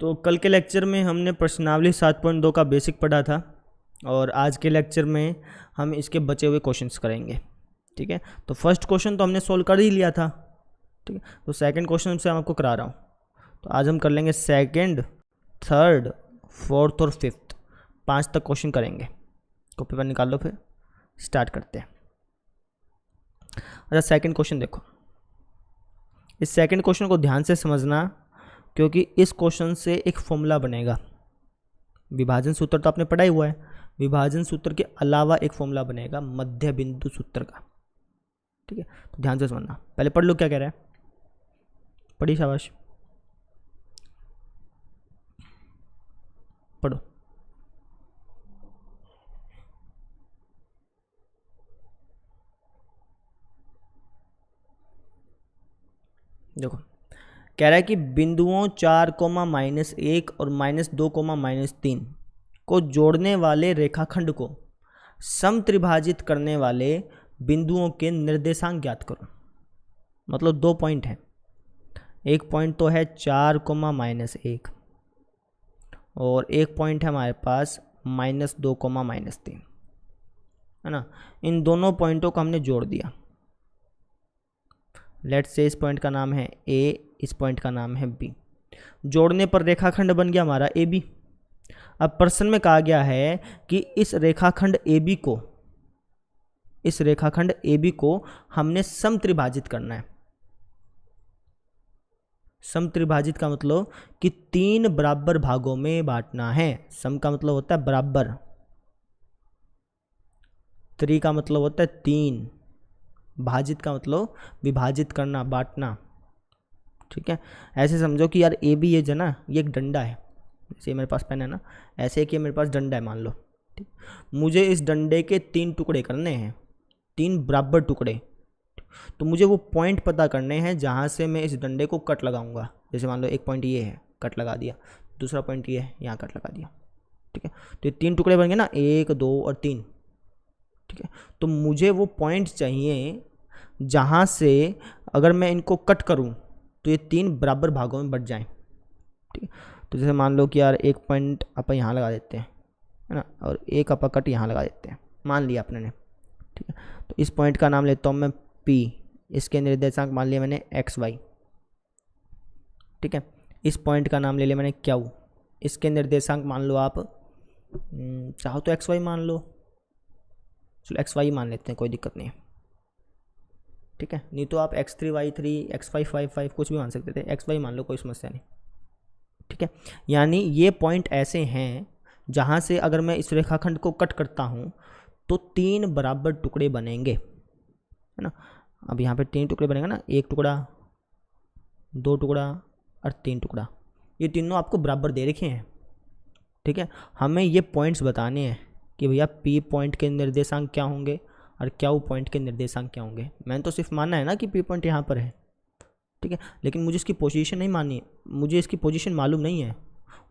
तो कल के लेक्चर में हमने प्रश्नावली 7.2 का बेसिक पढ़ा था और आज के लेक्चर में हम इसके बचे हुए क्वेश्चंस करेंगे। ठीक है, तो फर्स्ट क्वेश्चन तो हमने सोल्व कर ही लिया था। ठीक है, तो सेकंड क्वेश्चन से हम आपको करा रहा हूँ। तो आज हम कर लेंगे सेकंड, थर्ड, फोर्थ और फिफ्थ, 5 तक क्वेश्चन करेंगे। कॉपी पर निकाल लो, फिर स्टार्ट करते हैं। अच्छा, सेकंड क्वेश्चन देखो। इस सेकंड क्वेश्चन को ध्यान से समझना, क्योंकि इस क्वेश्चन से एक फॉर्मूला बनेगा। विभाजन सूत्र तो आपने पढ़ा ही हुआ है, विभाजन सूत्र के अलावा एक फॉर्मूला बनेगा मध्य बिंदु सूत्र का। ठीक है, तो ध्यान से समझना। पहले पढ़ लो क्या कह रहा है, पढ़ी, शाबाश, पढ़ो। देखो, कह रहा है कि बिंदुओं 4,-1 और -2,-3 को जोड़ने वाले रेखाखंड को समत्रिभाजित करने वाले बिंदुओं के निर्देशांक ज्ञात करो। मतलब 2 पॉइंट हैं। एक पॉइंट तो है 4,-1 और एक पॉइंट है हमारे पास -2,-3, है ना। इन दोनों पॉइंटों को हमने जोड़ दिया। लेट्स से इस पॉइंट का नाम है ए, इस पॉइंट का नाम है बी। जोड़ने पर रेखाखंड बन गया हमारा ए बी। अब प्रश्न में कहा गया है कि इस रेखाखंड ए बी को हमने समत्रिभाजित करना है। समत्रिभाजित का मतलब कि 3 बराबर भागों में बांटना है। सम का मतलब होता है बराबर, त्रि का मतलब होता है 3, भाजित का मतलब विभाजित करना, बांटना। ठीक है, ऐसे समझो कि यार ए बी ये जो ना, ये एक डंडा है। जैसे मेरे पास पेन है ना, ऐसे कि मेरे पास डंडा है, मान लो। ठीक, मुझे इस डंडे के 3 टुकड़े करने हैं, 3 बराबर टुकड़े। तो मुझे वो पॉइंट पता करने हैं जहाँ से मैं इस डंडे को कट लगाऊंगा। जैसे मान लो एक पॉइंट ये है, कट लगा दिया। दूसरा पॉइंट ये है, यहाँ कट लगा दिया। ठीक है, तो ये 3 टुकड़े बन गए ना, 1, 2 और 3। ठीक है, तो मुझे वो पॉइंट चाहिए जहाँ से अगर मैं इनको कट करूँ तो ये 3 बराबर भागों में बट जाएं। ठीक है, तो जैसे मान लो कि यार एक पॉइंट अपन यहाँ लगा देते हैं, है ना, और एक अपन कट यहाँ लगा देते हैं, मान लिया अपने ने। ठीक है, तो इस पॉइंट का नाम लेता हूँ मैं P, इसके निर्देशांक मान लिया मैंने XY। ठीक है, इस पॉइंट का नाम ले लिया मैंने Q, इसके निर्देशांक मान लो आप, चाहो तो XY मान लो, चलो XY मान लेते हैं, कोई दिक्कत नहीं है। ठीक है, नहीं तो आप X3, Y3, X5, Y5 कुछ भी मान सकते थे, XY मान लो, कोई समस्या नहीं। ठीक है, यानी ये पॉइंट ऐसे हैं जहाँ से अगर मैं इस रेखाखंड को कट करता हूँ तो 3 बराबर टुकड़े बनेंगे, है ना। अब यहाँ पे 3 टुकड़े बनेंगे ना, 1 टुकड़ा, 2 टुकड़ा और 3 टुकड़ा। ये तीनों आपको बराबर दे रखे हैं। ठीक है, हमें ये पॉइंट्स बताने हैं कि भैया P पॉइंट के निर्देशांक क्या होंगे और Q पॉइंट के निर्देशांक क्या होंगे। मैंने तो सिर्फ मानना है ना कि P पॉइंट यहाँ पर है। ठीक है, लेकिन मुझे इसकी पोजीशन नहीं माननी है, मुझे इसकी पोजीशन मालूम नहीं है।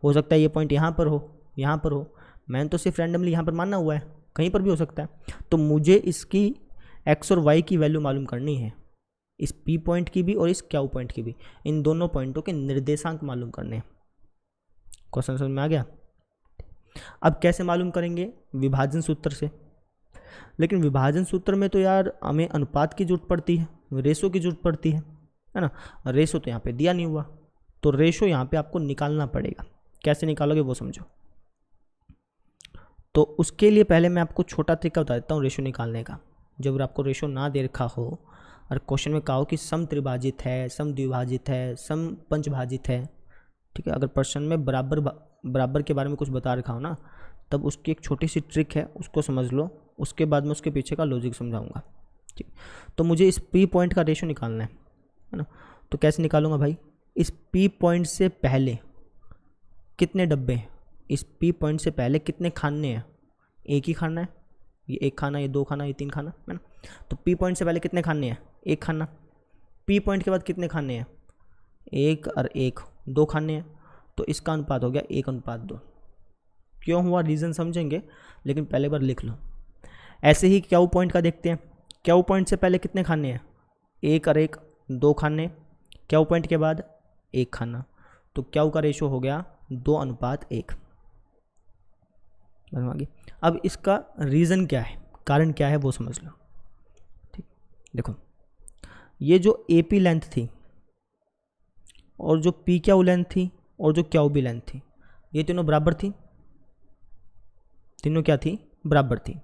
हो सकता है ये पॉइंट यहाँ पर हो, यहाँ पर हो। मैंने तो सिर्फ रैंडमली यहाँ पर मानना हुआ है, कहीं पर भी हो सकता है। तो मुझे इसकी X और Y की वैल्यू मालूम करनी है, इस P पॉइंट की भी और इस Q पॉइंट की भी। इन दोनों पॉइंटों के निर्देशांक मालूम करने हैं। क्वेश्चन समझ में आ गया। अब कैसे मालूम करेंगे? विभाजन सूत्र से। लेकिन विभाजन सूत्र में तो यार हमें अनुपात की जरूरत पड़ती है, रेशो की जरूरत पड़ती है ना। रेशो तो यहाँ पे दिया नहीं हुआ, तो रेशो यहाँ पे आपको निकालना पड़ेगा। कैसे निकालोगे वो समझो। तो उसके लिए पहले मैं आपको छोटा तरीका बता देता हूँ रेशो निकालने का। जब आपको रेशो ना दे रखा हो और क्वेश्चन में कहा हो कि सम त्रिभाजित है, सम द्विभाजित है, सम पंचभाजित है। ठीक है, अगर प्रश्न में बराबर के बारे में कुछ बता रखा हो ना, तब उसकी एक छोटी सी ट्रिक है, उसको समझ लो, उसके बाद मैं उसके पीछे का लॉजिक समझाऊंगा। ठीक, तो मुझे इस P पॉइंट का रेशो निकालना है ना। तो कैसे निकालूंगा भाई? इस P पॉइंट से पहले कितने डब्बे हैं, इस P पॉइंट से पहले कितने खाने हैं? एक ही खाना है, ये एक खाना, ये 2 खाना, ये 3 खाना, है ना। तो P पॉइंट से पहले कितने खाने हैं? एक खाना। P पॉइंट के बाद कितने खाने हैं? 1 और 1, 2 खाने हैं। तो इसका अनुपात हो गया 1:2। क्यों हुआ रीज़न समझेंगे, लेकिन पहले बार लिख लो। ऐसे ही Q पॉइंट का देखते हैं। Q पॉइंट से पहले कितने खाने हैं? 1 और 1, 2 खाने। Q पॉइंट के बाद 1 खाना। तो Q का रेशो हो गया 2:1। अब इसका रीज़न क्या है, कारण क्या है वो समझ लो। ठीक, देखो ये जो AP लेंथ थी और जो PQ लेंथ थी और जो QB लेंथ थी, ये तीनों बराबर थी, तीनों क्या थी, बराबर थी।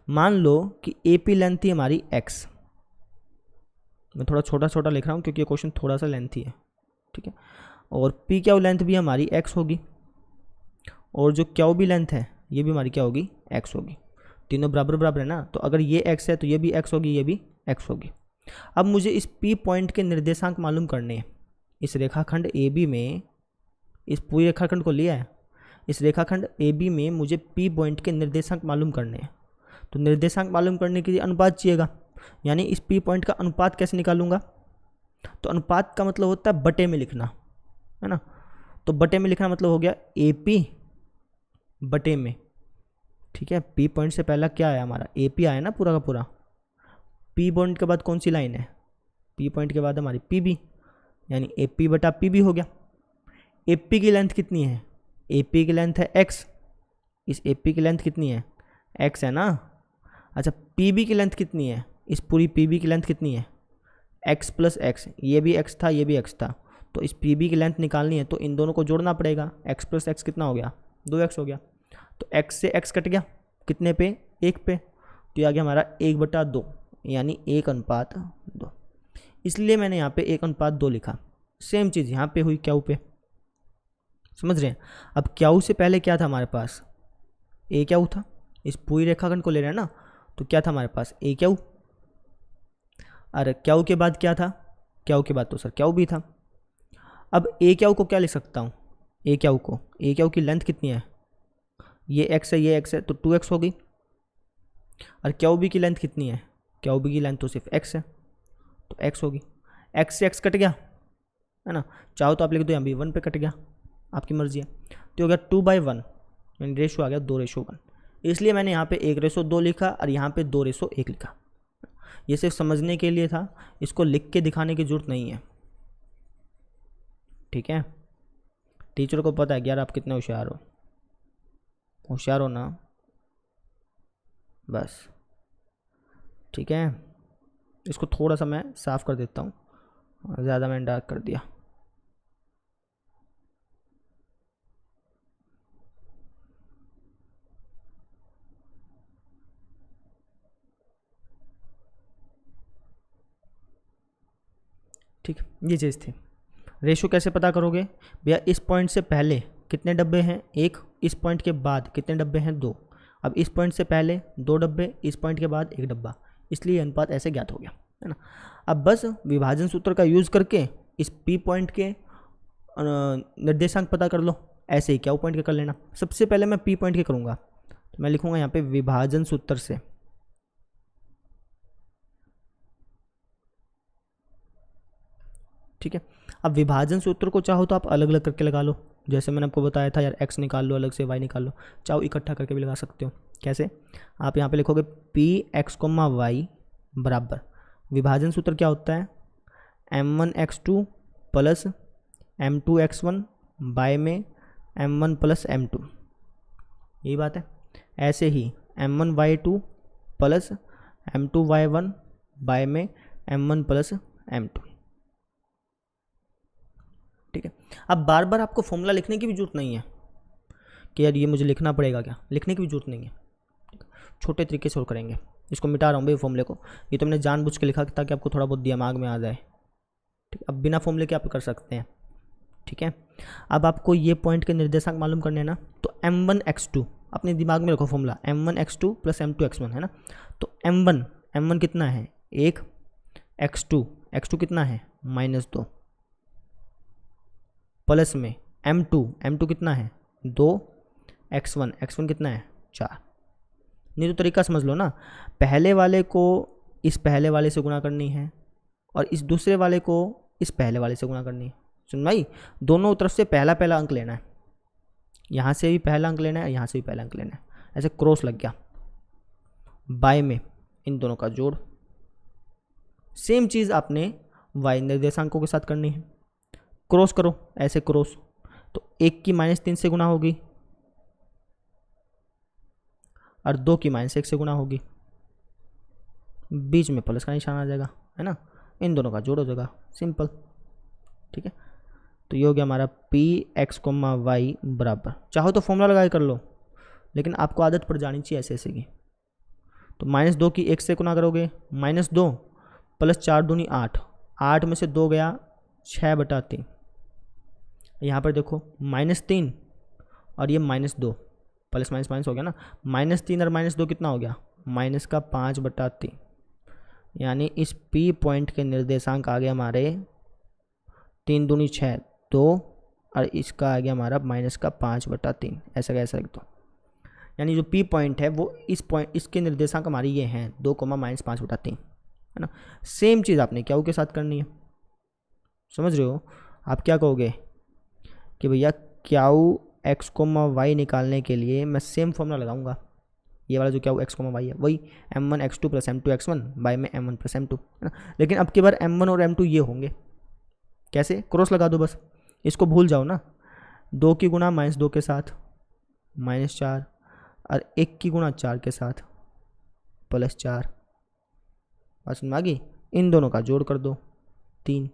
मान लो कि AP लेंथ थी हमारी x, मैं थोड़ा छोटा छोटा लिख रहा हूँ क्योंकि ये क्वेश्चन थोड़ा सा लेंथी है, ठीक है। और PQ लेंथ भी हमारी x होगी और जो QB लेंथ है ये भी हमारी क्या होगी, x होगी। तीनों बराबर बराबर है ना, तो अगर ये x है तो ये भी x होगी, ये भी x होगी। अब मुझे इस P पॉइंट के निर्देशांक मालूम करने हैं। इस रेखाखंड AB में, इस पूरे रेखाखंड को लिया है, इस रेखाखंड AB में मुझे P पॉइंट के निर्देशांक मालूम करने हैं। तो निर्देशांक मालूम करने के लिए अनुपात चाहिएगा, यानी इस P पॉइंट का अनुपात कैसे निकालूंगा। तो अनुपात का मतलब होता है बटे में लिखना, है ना। तो बटे में लिखना मतलब हो गया AP बटे में, ठीक है। P पॉइंट से पहला क्या आया हमारा, AP आया ना पूरा का पूरा। P पॉइंट के बाद कौन सी लाइन है, P पॉइंट के बाद हमारी PB, यानी AP बटा PB हो गया। AP की लेंथ कितनी है, AP की लेंथ है x, इस AP की लेंथ कितनी है, x है ना। अच्छा PB की लेंथ कितनी है, इस पूरी PB की लेंथ कितनी है, x प्लस x, ये भी x था ये भी x था, तो इस PB की लेंथ निकालनी है तो इन दोनों को जोड़ना पड़ेगा। x प्लस x कितना हो गया, 2x हो गया। तो x से x कट गया, कितने पे, 1 पे, तो ये आ गया हमारा 1/2, यानी 1:2। इसलिए मैंने यहाँ पे 1:2 लिखा। सेम चीज़ यहाँ पे हुई क्यू पे, समझ रहे हैं। अब क्यू से पहले क्या था हमारे पास, ए क्यू था, इस पूरी रेखाखंड को ले रहे हैं ना, तो क्या था हमारे पास, ए क्यू। अरे क्यू के बाद क्या था, क्यू के बाद तो सर क्यू भी था। अब ए क्यू को क्या लिख सकता हूँ, ए क्यू की लेंथ कितनी है, ये x है ये x है, तो 2x होगी। और क्यू बी की लेंथ कितनी है, क्यू बी की लेंथ तो सिर्फ x है, तो x होगी। x से x कट गया, है ना, चाहो तो आप लिख दो यहाँ भी 1 पे कट गया, आपकी मर्जी है। तो हो गया 2/1, यानी रेशो आ गया 2:1। इसलिए मैंने यहाँ पे 1:2 लिखा और यहाँ पे 2:1 लिखा। ये सिर्फ समझने के लिए था, इसको लिख के दिखाने की जरूरत नहीं है, ठीक है। टीचर को पता है कि यार आप कितने होशियार हो, होशियार हो ना, बस ठीक है। इसको थोड़ा सा मैं साफ़ कर देता हूँ, ज़्यादा मैंने डार्क कर दिया। ठीक, ये चीज़ थी। रेशो कैसे पता करोगे भैया, इस पॉइंट से पहले कितने डब्बे हैं, 1, इस पॉइंट के बाद कितने डब्बे हैं, 2। अब इस पॉइंट से पहले 2 डब्बे, इस पॉइंट के बाद 1 डब्बा, इसलिए अनुपात ऐसे ज्ञात हो गया, है ना। अब बस विभाजन सूत्र का यूज़ करके इस P पॉइंट के निर्देशांक पता कर लो, ऐसे ही क्या पॉइंट के कर लेना। सबसे पहले मैं P पॉइंट के करूँगा, तो मैं लिखूँगा यहाँ पे विभाजन सूत्र से, ठीक है। अब विभाजन सूत्र को चाहो तो आप अलग अलग करके लगा लो, जैसे मैंने आपको बताया था यार x निकाल लो अलग से, y निकाल लो, चाहो इकट्ठा करके भी लगा सकते हो। कैसे, आप यहाँ पे लिखोगे Px, y बराबर, विभाजन सूत्र क्या होता है, m1x2 प्लस m2x1 बाय में m1 प्लस m2, यही बात है। ऐसे ही m1y2 प्लस m2y1 बाय में m1 प्लस m2, ठीक है। अब बार बार आपको फॉर्मूला लिखने की भी जरूरत नहीं है कि यार ये मुझे लिखना पड़ेगा, क्या लिखने की भी जरूरत नहीं है, छोटे तरीके से और करेंगे। इसको मिटा रहा हूँ भाई फॉर्मूले को, ये तो मैंने जानबूझ के लिखा ताकि आपको थोड़ा बहुत दिमाग में आ जाए, ठीक। अब बिना फॉर्मूले के आप कर सकते हैं, ठीक है। अब आपको ये पॉइंट के निर्देशांक मालूम करने हैं ना, तो m1x2 अपने दिमाग में रखो फॉर्मूला, m1x2 प्लस m2x1, है ना। तो m1 कितना है 1, x2 कितना है -2, प्लस में m2 कितना है 2, x1 कितना है 4। नहीं तो तरीका समझ लो ना, पहले वाले को इस पहले वाले से गुणा करनी है और इस दूसरे वाले को इस पहले वाले से गुणा करनी है। सुन भाई, दोनों तरफ से पहला पहला अंक लेना है, यहाँ से भी पहला अंक लेना है, यहाँ से भी पहला अंक लेना है, ऐसे क्रॉस लग गया, बाय में इन दोनों का जोड़। सेम चीज़ आपने y निर्देशांकों के साथ करनी है, क्रॉस करो ऐसे क्रॉस, तो 1 की -3 से गुना होगी और 2 की -1 से गुना होगी, बीच में प्लस का निशान आ जाएगा, है ना, इन दोनों का जोड़ हो जाएगा, सिंपल। ठीक है, तो ये हो गया हमारा पी एक्स कोमा वाई बराबर, चाहो तो फॉर्मूला लगा के कर लो, लेकिन आपको आदत पड़ जानी चाहिए ऐसे ऐसे की। तो -2 की 1 से गुना करोगे, -2 प्लस 4 दूनी 8, 8 में से 2 गया 6/3, यहाँ पर देखो -3 और ये -2, प्लस माइनस माइनस हो गया ना, -3 और -2 कितना हो गया, -5/3, यानी इस P पॉइंट के निर्देशांक आ गए हमारे 3 दूनी 6 2 और इसका आ गया हमारा -5/3, ऐसा कैसा लिख दो। यानी जो P पॉइंट है वो इस पॉइंट, इसके निर्देशांक हमारी ये हैं 2, -5/3, है ना। सेम चीज़ आपने क्याऊ के साथ करनी है, समझ रहे हो। आप क्या कहोगे कि भैया क्याऊ एक्स कोमा वाई निकालने के लिए मैं सेम फॉर्मूला लगाऊंगा, ये वाला जो क्याऊ एक्स कोमा वाई है वही m1 x2 + m2 x1 bye में m1 + m2, है ना। लेकिन अब की बार m1 और m2 ये होंगे, कैसे, क्रॉस लगा दो बस, इसको भूल जाओ ना। 2 की गुणा -2 के साथ -4 और 1 की गुणा 4 के साथ +4, बस में आ गई, इन दोनों का जोड़ कर दो 3।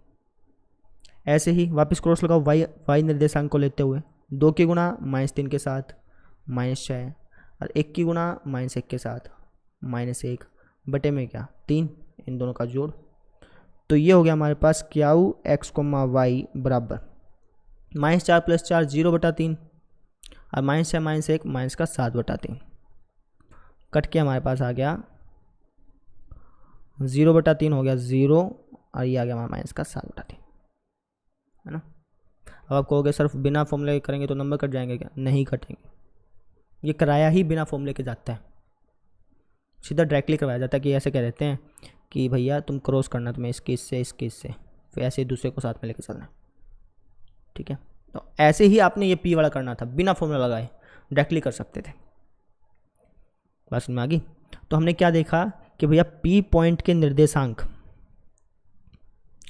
ऐसे ही वापस क्रॉस लगाओ वाई निर्देशांक को लेते हुए, 2 की गुणा -3 के साथ -6 और 1 की गुणा -1 के साथ -1 बटे में क्या 3, इन दोनों का जोड़। तो ये हो गया हमारे पास क्याऊ एक्स कोमा वाई बराबर -4 + 4 0/3 और -6 -1 -7/3, कट के हमारे पास आ गया 0/3 हो गया 0 और ये आ गया हमारा -7/3, है ना। अब आप कहोगे सिर्फ बिना फॉर्मूले करेंगे तो नंबर कट जाएंगे क्या, नहीं कटेंगे, ये कराया ही बिना फॉर्मूले के जाता है, सीधा डायरेक्टली करवाया जाता है कि ऐसे कह देते हैं कि भैया तुम क्रॉस करना, तुम्हें इसके इससे फिर ऐसे दूसरे को साथ में लेके चलना है। ठीक है, तो ऐसे ही आपने ये पी वाला करना था, बिना फॉर्मूला लगाए डायरेक्टली कर सकते थे। बस में आ गई। तो हमने क्या देखा कि भैया पी पॉइंट के निर्देशांक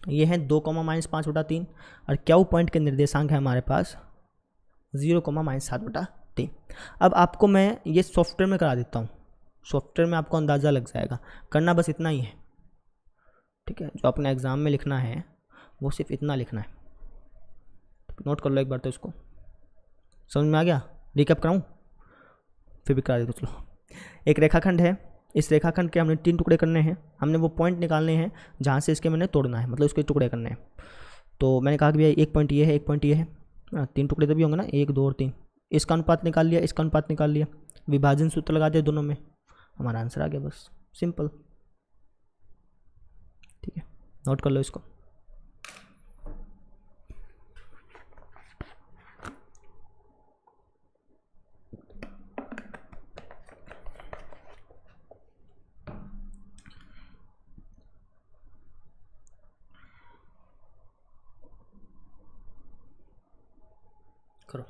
ये हैं 2, -5/3 और क्याऊ पॉइंट के निर्देशांक है हमारे पास 0, -7/3। अब आपको मैं ये सॉफ्टवेयर में करा देता हूँ, सॉफ्टवेयर में आपको अंदाज़ा लग जाएगा, करना बस इतना ही है। ठीक है, जो अपने एग्ज़ाम में लिखना है वो सिर्फ इतना लिखना है, नोट कर लो एक बार, तो इसको समझ में आ गया। रिकैप कराऊँ फिर भी करा देता, चलो। एक रेखाखंड है, इस रेखाखंड के हमने 3 टुकड़े करने हैं, हमने वो पॉइंट निकालने हैं जहाँ से इसके मैंने तोड़ना है, मतलब इसके टुकड़े करने हैं। तो मैंने कहा कि भैया एक पॉइंट ये है, एक पॉइंट ये है, 3 टुकड़े तभी होंगे ना, 1 2 और 3, इसका अनुपात निकाल लिया, इसका अनुपात निकाल लिया, विभाजन सूत्र लगा दिया दोनों में, हमारा आंसर आ गया, बस सिंपल। ठीक है, नोट कर लो इसको। करो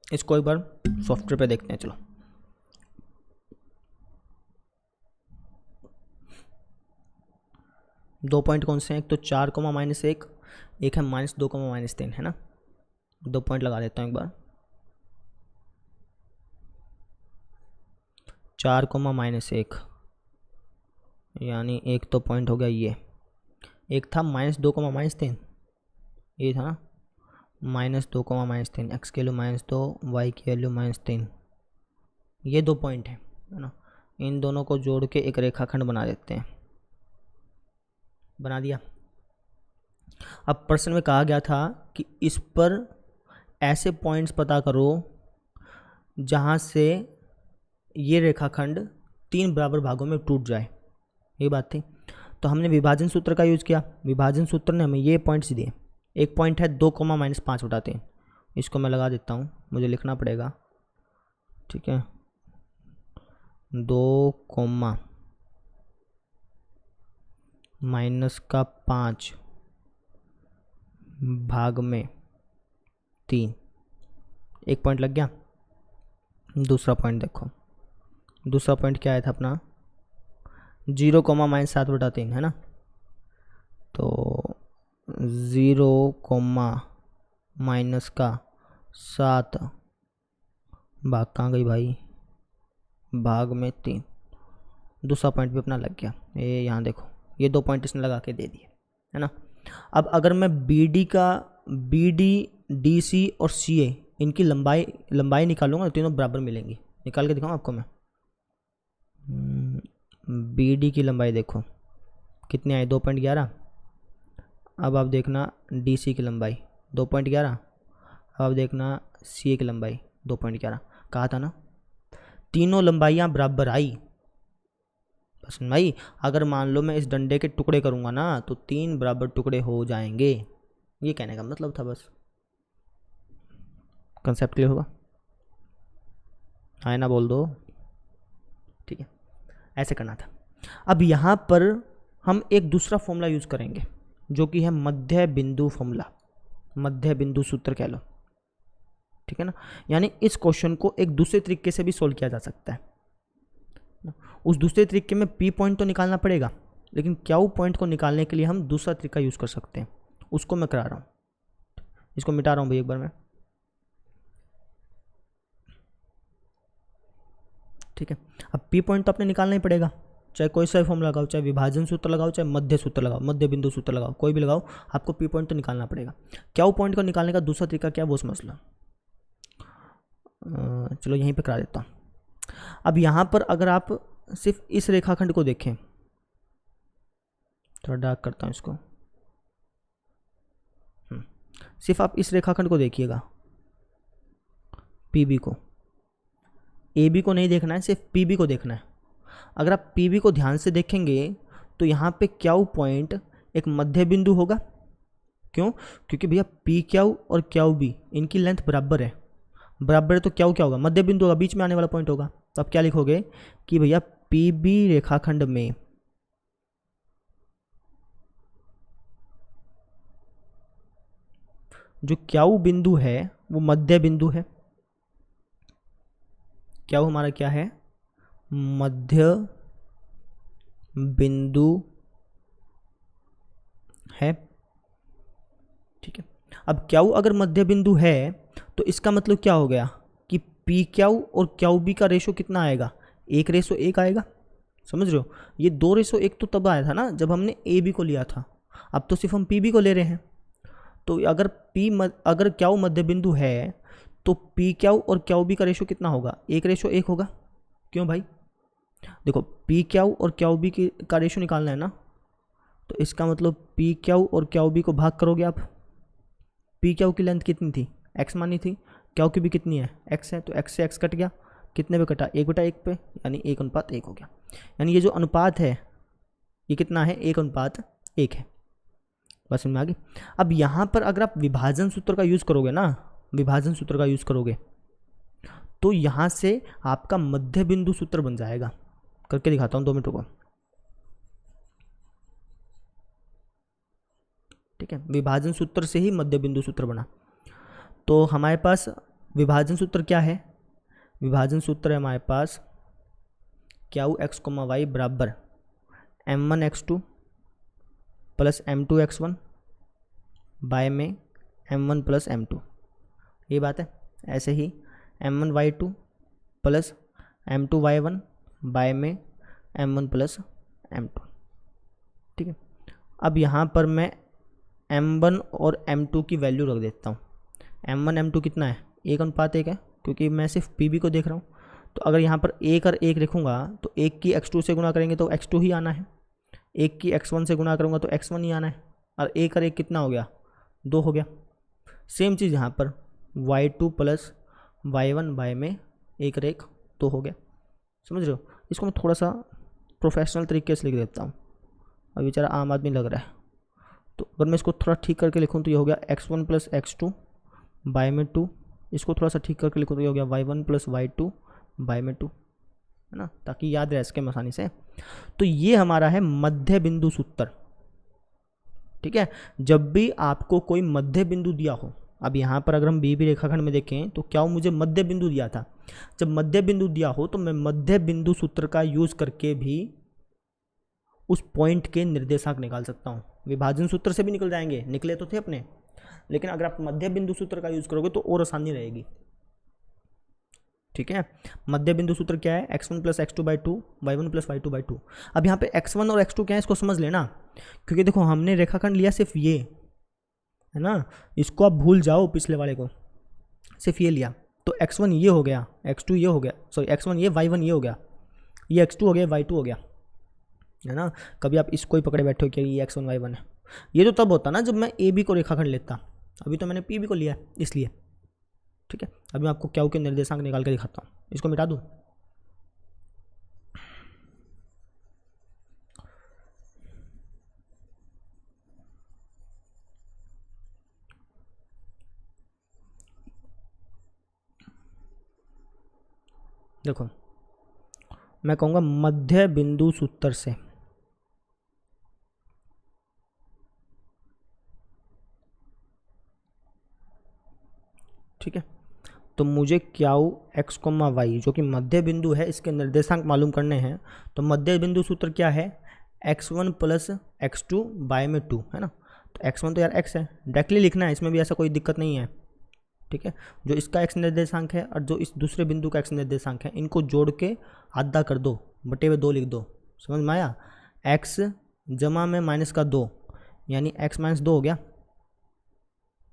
इसको एक बार सॉफ्टवेयर पे देखते हैं, चलो। दो पॉइंट कौन से हैं, एक तो 4, -1, एक है -2, -3, है ना। 2 पॉइंट लगा देता हूँ एक बार, 4, -1, यानी एक तो पॉइंट हो गया ये, एक था -2, -3, ये था ना, -2, -3, x की वैल्यू -2, y की वैल्यू -3, ये 2 पॉइंट है ना। इन दोनों को जोड़ के एक रेखाखंड बना देते हैं, बना दिया। अब प्रश्न में कहा गया था कि इस पर ऐसे पॉइंट्स पता करो जहाँ से ये रेखाखंड 3 बराबर भागों में टूट जाए, ये बात थी। तो हमने विभाजन सूत्र का यूज़ किया, विभाजन सूत्र ने हमें ये पॉइंट्स दिए। एक पॉइंट है 2, -5/3, इसको मैं लगा देता हूँ, मुझे लिखना पड़ेगा। ठीक है, 2, -5 भाग में 3, एक पॉइंट लग गया। दूसरा पॉइंट देखो, दूसरा पॉइंट क्या आया था अपना 0, -7/3, है ना। तो 0, माइनस का 7 भाग कहाँ गई भाई, भाग में 3। दूसरा पॉइंट भी अपना लग गया। ये यहाँ देखो, ये 2 पॉइंट इसने लगा के दे दिए, है ना। अब अगर मैं बी डी सी और सी ए इनकी लंबाई निकालूंगा, तीनों बराबर मिलेंगी। निकाल के दिखाऊँ आपको मैं। बी डी की लंबाई देखो कितनी आई, 2.11। अब आप देखना डी सी की लंबाई 2.11। अब आप देखना सी ए की लंबाई 2.11। कहा था ना तीनों लंबाइयाँ बराबर आई। बस भाई अगर मान लो मैं इस डंडे के टुकड़े करूँगा ना तो 3 बराबर टुकड़े हो जाएंगे, ये कहने का मतलब था। बस कंसेप्ट क्लियर होगा, आए ना बोल दो, ठीक है। ऐसे करना था। अब यहाँ पर हम एक दूसरा फॉर्मूला यूज़ करेंगे जो कि है मध्य बिंदु फॉर्मूला, मध्य बिंदु सूत्र कह लो, ठीक है ना। यानी इस क्वेश्चन को एक दूसरे तरीके से भी सोल्व किया जा सकता है। उस दूसरे तरीके में पी पॉइंट तो निकालना पड़ेगा, लेकिन क्यू पॉइंट को निकालने के लिए हम दूसरा तरीका यूज़ कर सकते हैं, उसको मैं करा रहा हूँ। इसको मिटा रहा हूँ भाई एक बार मैं, ठीक है। अब पी पॉइंट तो आपने निकालना ही पड़ेगा, चाहे कोई सा फॉर्म लगाओ, चाहे विभाजन सूत्र लगाओ, चाहे मध्य सूत्र लगाओ, मध्य बिंदु सूत्र लगाओ, कोई भी लगाओ, आपको पी पॉइंट तो निकालना पड़ेगा। क्यू पॉइंट को निकालने का दूसरा तरीका क्या वो समझ लो। चलो यहीं पे करा देता हूँ। अब यहाँ पर अगर आप सिर्फ इस रेखाखंड को देखें, थोड़ा डार्क करता हूँ इसको, सिर्फ आप इस रेखाखंड को देखिएगा, पीबी को, ए बी को नहीं देखना है, सिर्फ पीबी को देखना है। अगर आप पीबी को ध्यान से देखेंगे तो यहाँ पे क्यू पॉइंट एक मध्य बिंदु होगा। क्यों? क्योंकि भैया पी क्यू और क्यू बी इनकी लेंथ बराबर है, बराबर है तो क्यू क्या होगा, मध्य बिंदु होगा, बीच में आने वाला पॉइंट होगा। तो आप क्या लिखोगे कि भैया पीबी रेखाखंड में जो क्यू बिंदु है वो मध्य बिंदु है। क्यू हमारा क्या है, मध्य बिंदु है, ठीक है। अब क्यू अगर मध्य बिंदु है तो इसका मतलब क्या हो गया कि पी क्यू और क्यू बी का रेशो कितना आएगा, 1:1 आएगा। समझ रहे हो, ये 2:1 तो तब आया था ना जब हमने ए बी को लिया था, अब तो सिर्फ हम पी बी को ले रहे हैं। तो अगर क्यू मध्य बिंदु है तो पी क्यू और क्यू बी का रेशो कितना होगा, 1:1 होगा। क्यों भाई, देखो पी क्यू और क्यू बी का रेशो निकालना है ना, तो इसका मतलब पी क्यू और क्यू बी को भाग करोगे आप। पी क्यू की लेंथ कितनी थी, एक्स मानी थी, क्यू की भी कितनी है, एक्स है, तो एक्स से एक्स कट गया, कितने पे कटा, 1/1 पे, यानी 1:1 हो गया। यानी ये जो अनुपात है ये कितना है, 1:1 है। बस समझ में आ गई। अब यहाँ पर अगर आप विभाजन सूत्र का यूज़ करोगे ना, विभाजन सूत्र का यूज़ करोगे तो यहाँ से आपका मध्य बिंदु सूत्र बन जाएगा। करके दिखाता हूँ 2 मिनट को, ठीक है। विभाजन सूत्र से ही मध्य बिंदु सूत्र बना। तो हमारे पास विभाजन सूत्र क्या है, विभाजन सूत्र है हमारे पास क्यू एक्स कोमा वाई बराबर m1x2 प्लस m2x1 बाय में m1 प्लस m2, ये बात है। ऐसे ही m1y2 प्लस m2y1 बाय में m1 प्लस m2, ठीक है। अब यहाँ पर मैं m1 और m2 की वैल्यू रख देता हूँ। m1 m2 कितना है, 1:1 है, क्योंकि मैं सिर्फ पीबी को देख रहा हूँ। तो अगर यहाँ पर 1 और 1 लिखूँगा तो 1 की x2 से गुणा करेंगे तो x2 ही आना है, 1 की x1 से गुणा करूँगा तो x1 ही आना है, और 1 और 1 कितना हो गया, 2 हो गया। सेम चीज़ यहाँ पर y2 प्लस y1 बाय में 1 और 1 2 हो गया। समझ रहे हो, इसको मैं थोड़ा सा प्रोफेशनल तरीके से लिख देता हूँ, अब बेचारा आम आदमी लग रहा है। तो अगर मैं इसको थोड़ा ठीक करके लिखूँ तो ये हो गया x1 प्लस x2 बाय में 2, इसको थोड़ा सा ठीक करके लिखूँ तो ये हो गया y1 प्लस y2 बाय में 2, है ना, ताकि याद रह सके आसानी से। तो ये हमारा है मध्य बिंदु सूत्र, ठीक है। जब भी आपको कोई मध्य बिंदु दिया हो, अब यहाँ पर अगर हम बी बी रेखाखंड में देखें तो क्या मुझे मध्य बिंदु दिया था, जब मध्य बिंदु दिया हो तो मैं मध्य बिंदु सूत्र का यूज़ करके भी उस पॉइंट के निर्देशांक निकाल सकता हूँ। विभाजन सूत्र से भी निकल जाएंगे, निकले तो थे अपने, लेकिन अगर आप मध्य बिंदु सूत्र का यूज़ करोगे तो और आसानी रहेगी। ठीक है, मध्य बिंदु सूत्र क्या है, x1 plus X two by two, Y one plus Y two by two. अब यहाँ पे x1 और x2 क्या है इसको समझ लेना, क्योंकि देखो हमने रेखाखंड लिया सिर्फ ये है ना, इसको आप भूल जाओ पिछले वाले को, सिर्फ ये लिया तो x1 ये हो गया, x2 ये हो गया, सॉरी x1 ये, y1 ये हो गया, ये x2 हो गया, y2 हो गया, है ना। कभी आप इसको ही पकड़े बैठे हो कि ये x1 y1 है। ये तो तब होता ना जब मैं ए बी को रेखाखंड लेता, अभी तो मैंने पी बी को लिया है इसलिए। ठीक है, अभी मैं आपको क्यू के निर्देशांक निकाल के दिखाता हूँ, इसको मिटा दूँ। देखो मैं कहूँगा मध्य बिंदु सूत्र से, ठीक है, तो मुझे क्यू एक्स कोमा वाई जो कि मध्य बिंदु है इसके निर्देशांक मालूम करने हैं। तो मध्य बिंदु सूत्र क्या है, x1 plus X to bye में 2, है ना। तो x1 तो यार x है, डायरेक्टली लिखना है, इसमें भी ऐसा कोई दिक्कत नहीं है। ठीक है, जो इसका x निर्देशांक है और जो इस दूसरे बिंदु का x निर्देशांक है, इनको जोड़ के आधा कर दो, बटे में 2 लिख दो। समझ में आया, x जमा में माइनस का 2 यानी x माइनस 2 हो गया।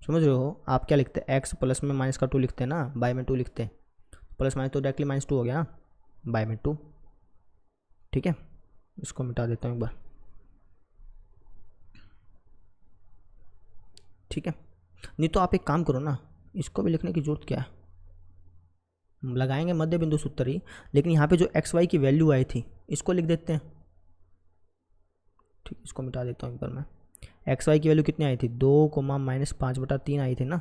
समझ रहे हो, आप क्या लिखते हैं, x प्लस में माइनस का 2 लिखते हैं ना, बाय में 2 लिखते हैं, प्लस माइनस तो डायरेक्टली माइनस 2 हो गया ना, बाय में 2। ठीक है, इसको मिटा देता हूँ एक बार। ठीक है, नहीं तो आप एक काम करो ना, इसको भी लिखने की जरूरत क्या है, लगाएंगे मध्य बिंदु सूत्र ही, लेकिन यहाँ पे जो एक्स वाई की वैल्यू आई थी इसको लिख देते हैं। ठीक, इसको मिटा देता हूँ एक बार मैं। एक्स वाई की वैल्यू कितनी आई थी, 2 कोमा माइनस 5/3 आई थी ना।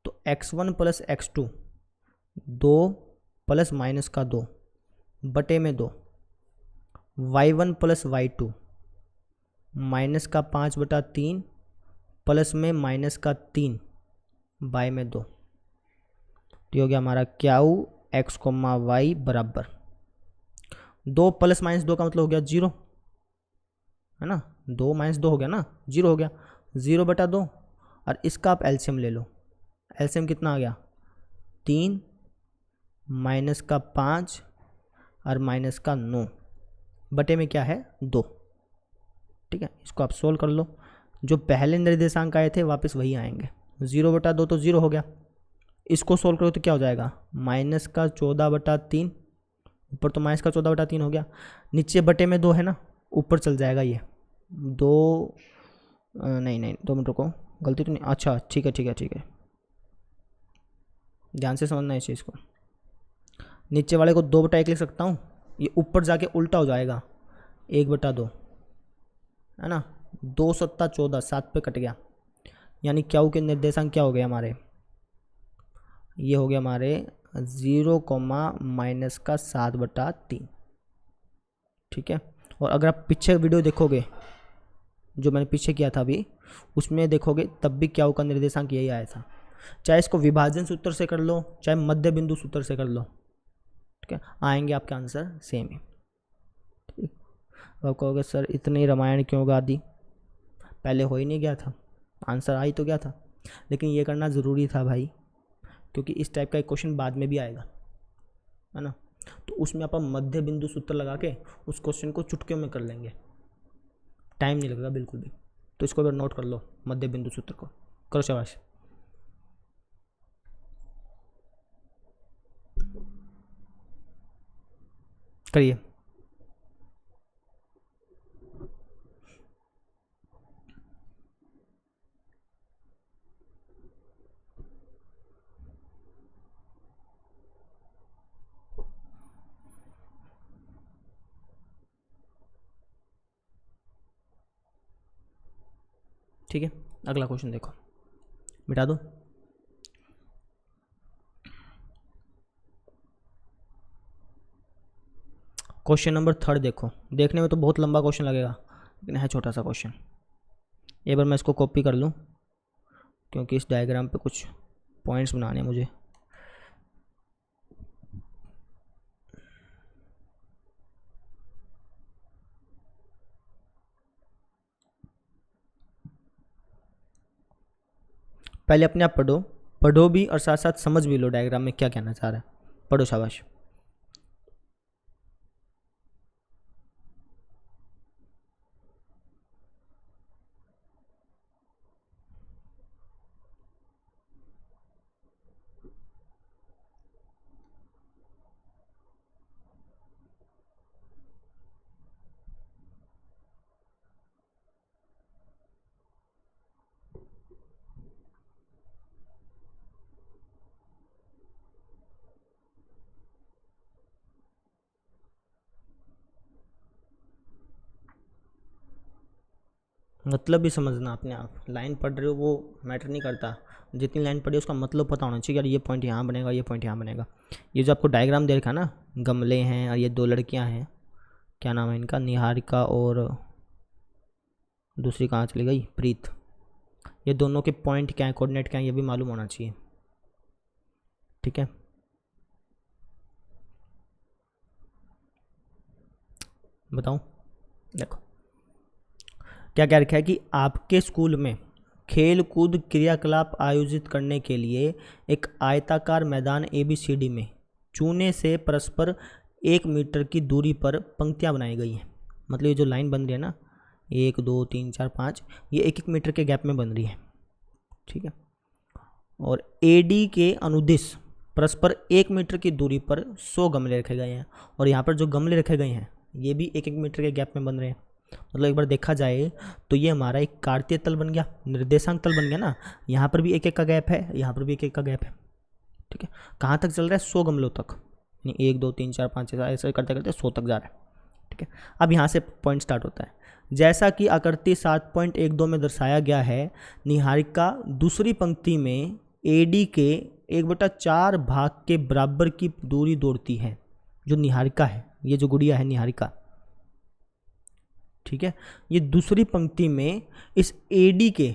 तो x1 plus X two, 2 plus minus का 2 बटे में 2, y1 plus Y to minus का 5/3 प्लस में माइनस का 3 बाय में 2। तो हो गया हमारा क्यू एक्स कोमा वाई बराबर 2 प्लस माइनस 2 का मतलब हो गया 0, है ना। 2 माइनस 2 हो गया ना, 0 हो गया, 0/2। और इसका आप एलसीएम ले लो, एलसीएम कितना आ गया, 3 माइनस का 5 और माइनस का 9 बटे में क्या है 2। ठीक है, इसको आप सोल्व कर लो, जो पहले निर्देशांक आए थे वापस वही आएंगे, 0/2 तो 0 हो गया। इसको सोल्व करो तो क्या हो जाएगा, माइनस का 14/3, ऊपर तो माइनस का 14/3 हो गया, नीचे बटे में 2 है ना, ऊपर चल जाएगा ये 2, नहीं नहीं 2 मिनट रुको, गलती तो नहीं, अच्छा ठीक है ठीक है ठीक है, ध्यान से समझना इस चीज़ को। नीचे वाले को 2/1 लिख सकता हूँ, ये ऊपर जाके उल्टा हो जाएगा 1/2, है ना। 2 सत्ता 14, 7 पे कट गया, यानी क्यू के निर्देशांक क्या हो गए हमारे, ये हो गया हमारे 0 कोमा माइनस का 7/3। ठीक है, और अगर आप पीछे वीडियो देखोगे जो मैंने पीछे किया था अभी, उसमें देखोगे तब भी क्यू का निर्देशांक यही आया था, चाहे इसको विभाजन सूत्र से कर लो चाहे मध्य बिंदु सूत्र से कर लो। ठीक है, आएंगे आपके आंसर सेम ही। ठीक, आप कहोगे सर इतनी रामायण क्यों गा दी, पहले हो ही नहीं गया था, आंसर आ ही तो गया था, लेकिन ये करना ज़रूरी था भाई, क्योंकि इस टाइप का एक क्वेश्चन बाद में भी आएगा, है ना। तो उसमें अपन मध्य बिंदु सूत्र लगा के उस क्वेश्चन को चुटकियों में कर लेंगे, टाइम नहीं लगेगा बिल्कुल भी। तो इसको एक नोट कर लो, मध्य बिंदु सूत्र को करो, शाबाश। करिए, ठीक है, अगला क्वेश्चन देखो, मिटा दो। क्वेश्चन नंबर 3 देखो, देखने में तो बहुत लंबा क्वेश्चन लगेगा लेकिन है छोटा सा क्वेश्चन। एक बार मैं इसको कॉपी कर लूँ क्योंकि इस डायग्राम पे कुछ पॉइंट्स बनाने हैं मुझे। पहले अपने आप पढ़ो, पढ़ो भी और साथ साथ समझ भी लो डायग्राम में क्या कहना चाह रहा है। पढ़ो, शाबाश। मतलब भी समझना अपने आप, लाइन पढ़ रहे हो वो मैटर नहीं करता, जितनी लाइन पढ़ी उसका मतलब पता होना चाहिए। यार ये पॉइंट यहाँ बनेगा, ये पॉइंट यहाँ बनेगा। ये जो आपको डायग्राम दे रखा है ना, गमले हैं और ये दो लड़कियाँ हैं, क्या नाम है इनका, निहारिका और दूसरी कहाँ चली गई, प्रीत। ये दोनों के पॉइंट क्या है, कोऑर्डिनेट क्या है, ये भी मालूम होना चाहिए। ठीक है, बताऊँ, देखो क्या क्या रखा है कि आपके स्कूल में खेल कूद क्रियाकलाप आयोजित करने के लिए एक आयताकार मैदान ABCD में चूने से परस्पर 1 मीटर की दूरी पर पंक्तियां बनाई गई हैं। मतलब ये जो लाइन बन रही है ना, 1 2 3 4 5, ये 1 1 मीटर के गैप में बन रही है। ठीक है, और AD के अनुदिश परस्पर 1 मीटर की दूरी पर 100 गमले रखे गए हैं। और यहाँ पर जो गमले रखे गए हैं ये भी 1 1 मीटर के गैप में बन रहे हैं। मतलब एक बार देखा जाए तो ये हमारा एक कार्तीय तल बन गया, निर्देशांक तल बन गया ना। यहाँ पर भी 1 1 का गैप है, यहाँ पर भी 1 1 का गैप है। ठीक है, कहाँ तक चल रहा है, 100 गमलों तक, यानी 1 2 3 4 5 6 ऐसे करते करते 100 तक जा रहा है। ठीक है, अब यहाँ से पॉइंट स्टार्ट होता है। जैसा कि आकृति 7.12 में दर्शाया गया है, निहारिका दूसरी पंक्ति में AD के 1/4 भाग के बराबर की दूरी दौड़ती है। जो निहारिका है, ये जो गुड़िया है निहारिका, ठीक है, ये दूसरी पंक्ति में इस AD के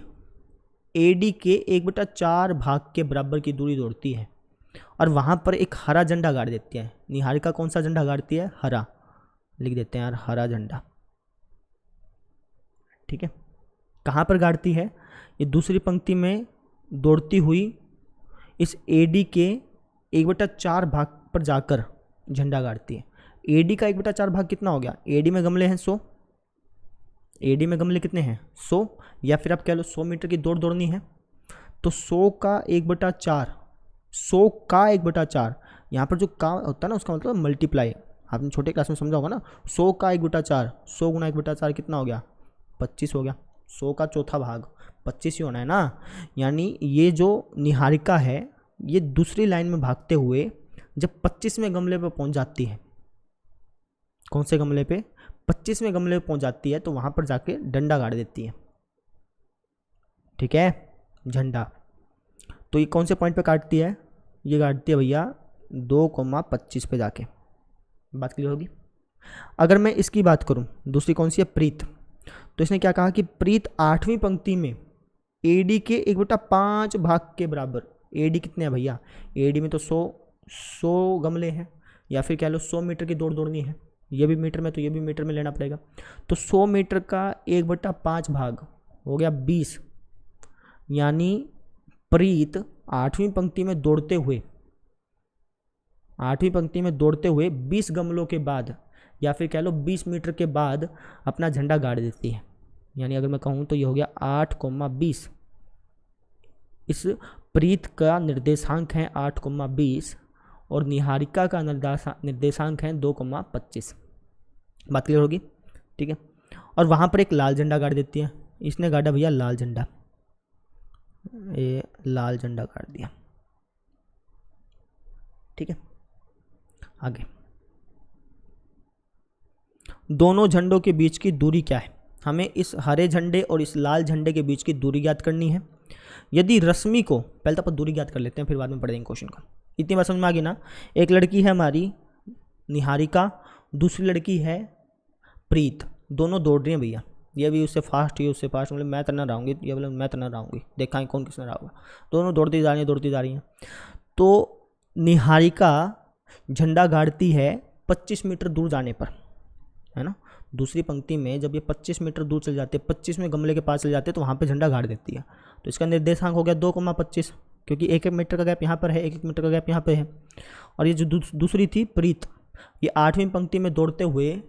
1/4 भाग के बराबर की दूरी दौड़ती है और वहां पर एक हरा झंडा गाड़ देती है। निहारिका कौन सा झंडा गाड़ती है, हरा, लिख देते हैं यार, हरा झंडा। ठीक है, कहां पर गाड़ती है, ये दूसरी पंक्ति में दौड़ती हुई इस AD के 1/4 भाग पर जाकर झंडा गाड़ती है। AD का 1/4 भाग कितना हो गया, AD में गमले हैं 100, AD में गमले कितने हैं 100, या फिर आप कह लो 100 मीटर की दौड़ दौड़नी है तो 100 का 1/4, 100 का 1/4, यहाँ पर जो का होता है ना उसका मतलब मल्टीप्लाई, आपने छोटे क्लास में समझा होगा ना। 100 का 1/4, 100 गुना 1/4 कितना हो गया, 25 हो गया। 100 का चौथा भाग 25 ही होना है ना। यानी ये जो निहारिका है ये दूसरी लाइन में भागते हुए जब 25वें गमले पर पहुंच जाती है, कौन से गमले पे, 25वें गमले पे पहुंच जाती है तो वहां पर जाके डंडा गाड़ देती है। ठीक है, झंडा। तो ये कौन से पॉइंट पे काटती है, ये काटती है भैया 2,25 पे जाके। बात क्लियर होगी। अगर मैं इसकी बात करूं, दूसरी कौन सी है, प्रीत, तो इसने क्या कहा कि प्रीत 8वीं पंक्ति में AD के 1/5 भाग के बराबर, AD कितने हैं भैया, AD में तो 100 गमले हैं, या फिर कह लो 100 मीटर की दौड़ दौड़नी है, ये भी मीटर में तो ये भी मीटर में लेना पड़ेगा। तो 100 मीटर का 1/5 भाग हो गया 20, यानी प्रीत 8वीं पंक्ति में दौड़ते हुए 20 गमलों के बाद, या फिर कह लो 20 मीटर के बाद अपना झंडा गाड़ देती है। यानी अगर मैं कहूँ तो ये हो गया 8,20। इस प्रीत का निर्देशांक है 8,20 और निहारिका का निर्देशांक है 2,25। बात क्लियर होगी। ठीक है, और वहाँ पर एक लाल झंडा गाड़ देती है। इसने गाड़ा भैया लाल झंडा, ये लाल झंडा गाड़ दिया। ठीक है, आगे दोनों झंडों के बीच की दूरी क्या है, हमें इस हरे झंडे और इस लाल झंडे के बीच की दूरी ज्ञात करनी है। यदि रश्मि को, पहले तो अपन दूरी ज्ञात कर लेते हैं फिर बाद में पढ़ेंगे क्वेश्चन का। इतनी बात समझ में आ गई ना। एक लड़की है हमारी निहारिका, दूसरी लड़की है प्रीत, दोनों दौड़ रही हैं भैया। ये भी उससे फास्ट, ये उससे फास्ट, मतलब मैं तो ना रहूँगी, ये बोले मैं तो ना रहूँगी, देखा कौन किसने रहा होगा। दोनों दौड़ती जा रही हैं। तो निहारिका झंडा गाड़ती है 25 मीटर दूर जाने पर, है ना। दूसरी पंक्ति में जब ये 25 मीटर दूर चले जाते, 25वें गमले के पास चले जाते, तो वहाँ पे झंडा गाड़ देती है। तो इसका निर्देशांक हो गया 2,25, क्योंकि 1-1 मीटर का गैप यहाँ पर है, 1-1 मीटर का गैप यहाँ पे है। और ये जो दूसरी थी प्रीत, ये 8वीं पंक्ति में दौड़ते हुए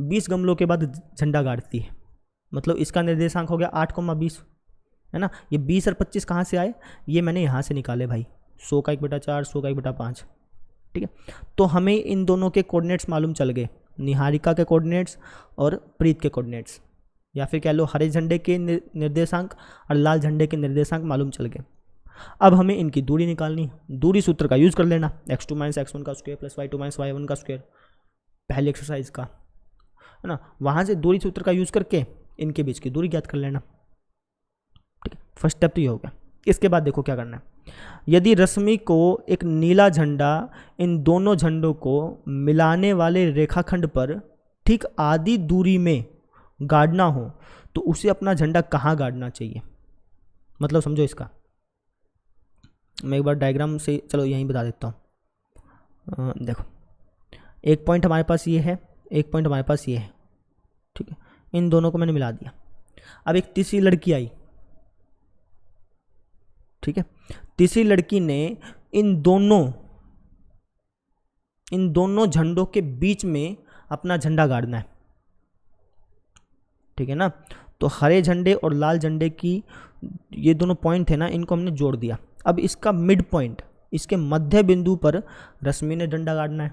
20 गमलों के बाद झंडा गाड़ती है, मतलब इसका निर्देशांक हो गया 8,20, है ना। ये 20 और 25 कहाँ से आए, ये मैंने यहाँ से निकाले भाई, 100 का 1/4, 100 का 1/5, ठीक है। तो हमें इन दोनों के कोऑर्डिनेट्स मालूम चल गए, निहारिका के कोऑर्डिनेट्स और प्रीत के कोऑर्डिनेट्स, या फिर कह लो हरे झंडे के निर्देशांक और लाल झंडे के निर्देशांक मालूम चल गए। अब हमें इनकी दूरी निकालनी, दूरी सूत्र का यूज़ कर लेना, x2 - x1 का स्क्वायर प्लस y2 - y1 का स्क्वायर, पहले एक्सरसाइज का, है ना। वहाँ से दूरी सूत्र का यूज़ करके इनके बीच की दूरी ज्ञात कर लेना, ठीक है। फर्स्ट स्टेप तो ये हो गया। इसके बाद देखो क्या करना है। यदि रश्मि को एक नीला झंडा इन दोनों झंडों को मिलाने वाले रेखाखंड पर ठीक आधी दूरी में गाड़ना हो, तो उसे अपना झंडा कहाँ गाड़ना चाहिए, मतलब समझो इसका। मैं एक बार डायग्राम से चलो यहीं बता देता हूँ। देखो, एक पॉइंट हमारे पास ये है, एक पॉइंट हमारे पास ये है, ठीक है। इन दोनों को मैंने मिला दिया। अब एक तीसरी लड़की आई, ठीक है। तीसरी लड़की ने इन दोनों झंडों के बीच में अपना झंडा गाड़ना है, ठीक है ना। तो हरे झंडे और लाल झंडे की ये दोनों पॉइंट थे ना, इनको हमने जोड़ दिया। अब इसका मिड पॉइंट, इसके मध्य बिंदु पर रश्मि ने झंडा गाड़ना है,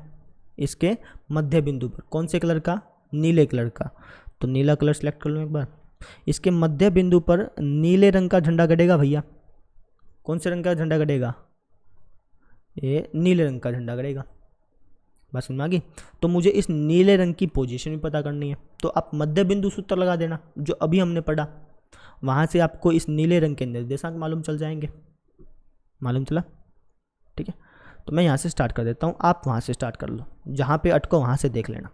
इसके मध्य बिंदु पर। कौन से कलर का, नीले कलर का, तो नीला कलर सेलेक्ट कर लो एक बार। इसके मध्य बिंदु पर नीले रंग का झंडा गड़ेगा भैया। कौन से रंग का झंडा गड़ेगा, ये नीले रंग का झंडा गड़ेगा। बस समझ आ गई। तो मुझे इस नीले रंग की पोजीशन भी पता करनी है, तो आप मध्य बिंदु सूत्र लगा देना जो अभी हमने पढ़ा, वहाँ से आपको इस नीले रंग के निर्देशांक मालूम चल जाएंगे। मालूम चला, ठीक है। तो मैं यहाँ से स्टार्ट कर देता हूँ, आप वहाँ से स्टार्ट कर लो, जहाँ पे अटको वहाँ से देख लेना,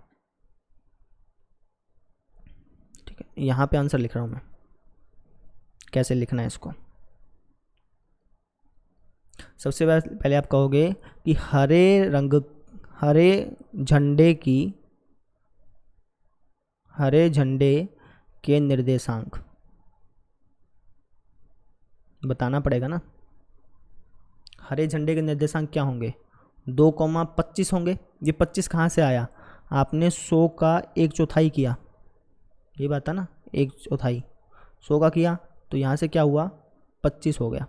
ठीक है। यहाँ पे आंसर लिख रहा हूँ मैं, कैसे लिखना है इसको। सबसे पहले आप कहोगे कि हरे झंडे के निर्देशांक बताना पड़ेगा ना। हरे झंडे के निर्देशांक क्या होंगे, 2,25 होंगे। ये 25 कहाँ से आया, आपने 100 का 1/4 किया, ये बात है ना, 1/4 100 का किया, तो यहाँ से क्या हुआ, 25 हो गया।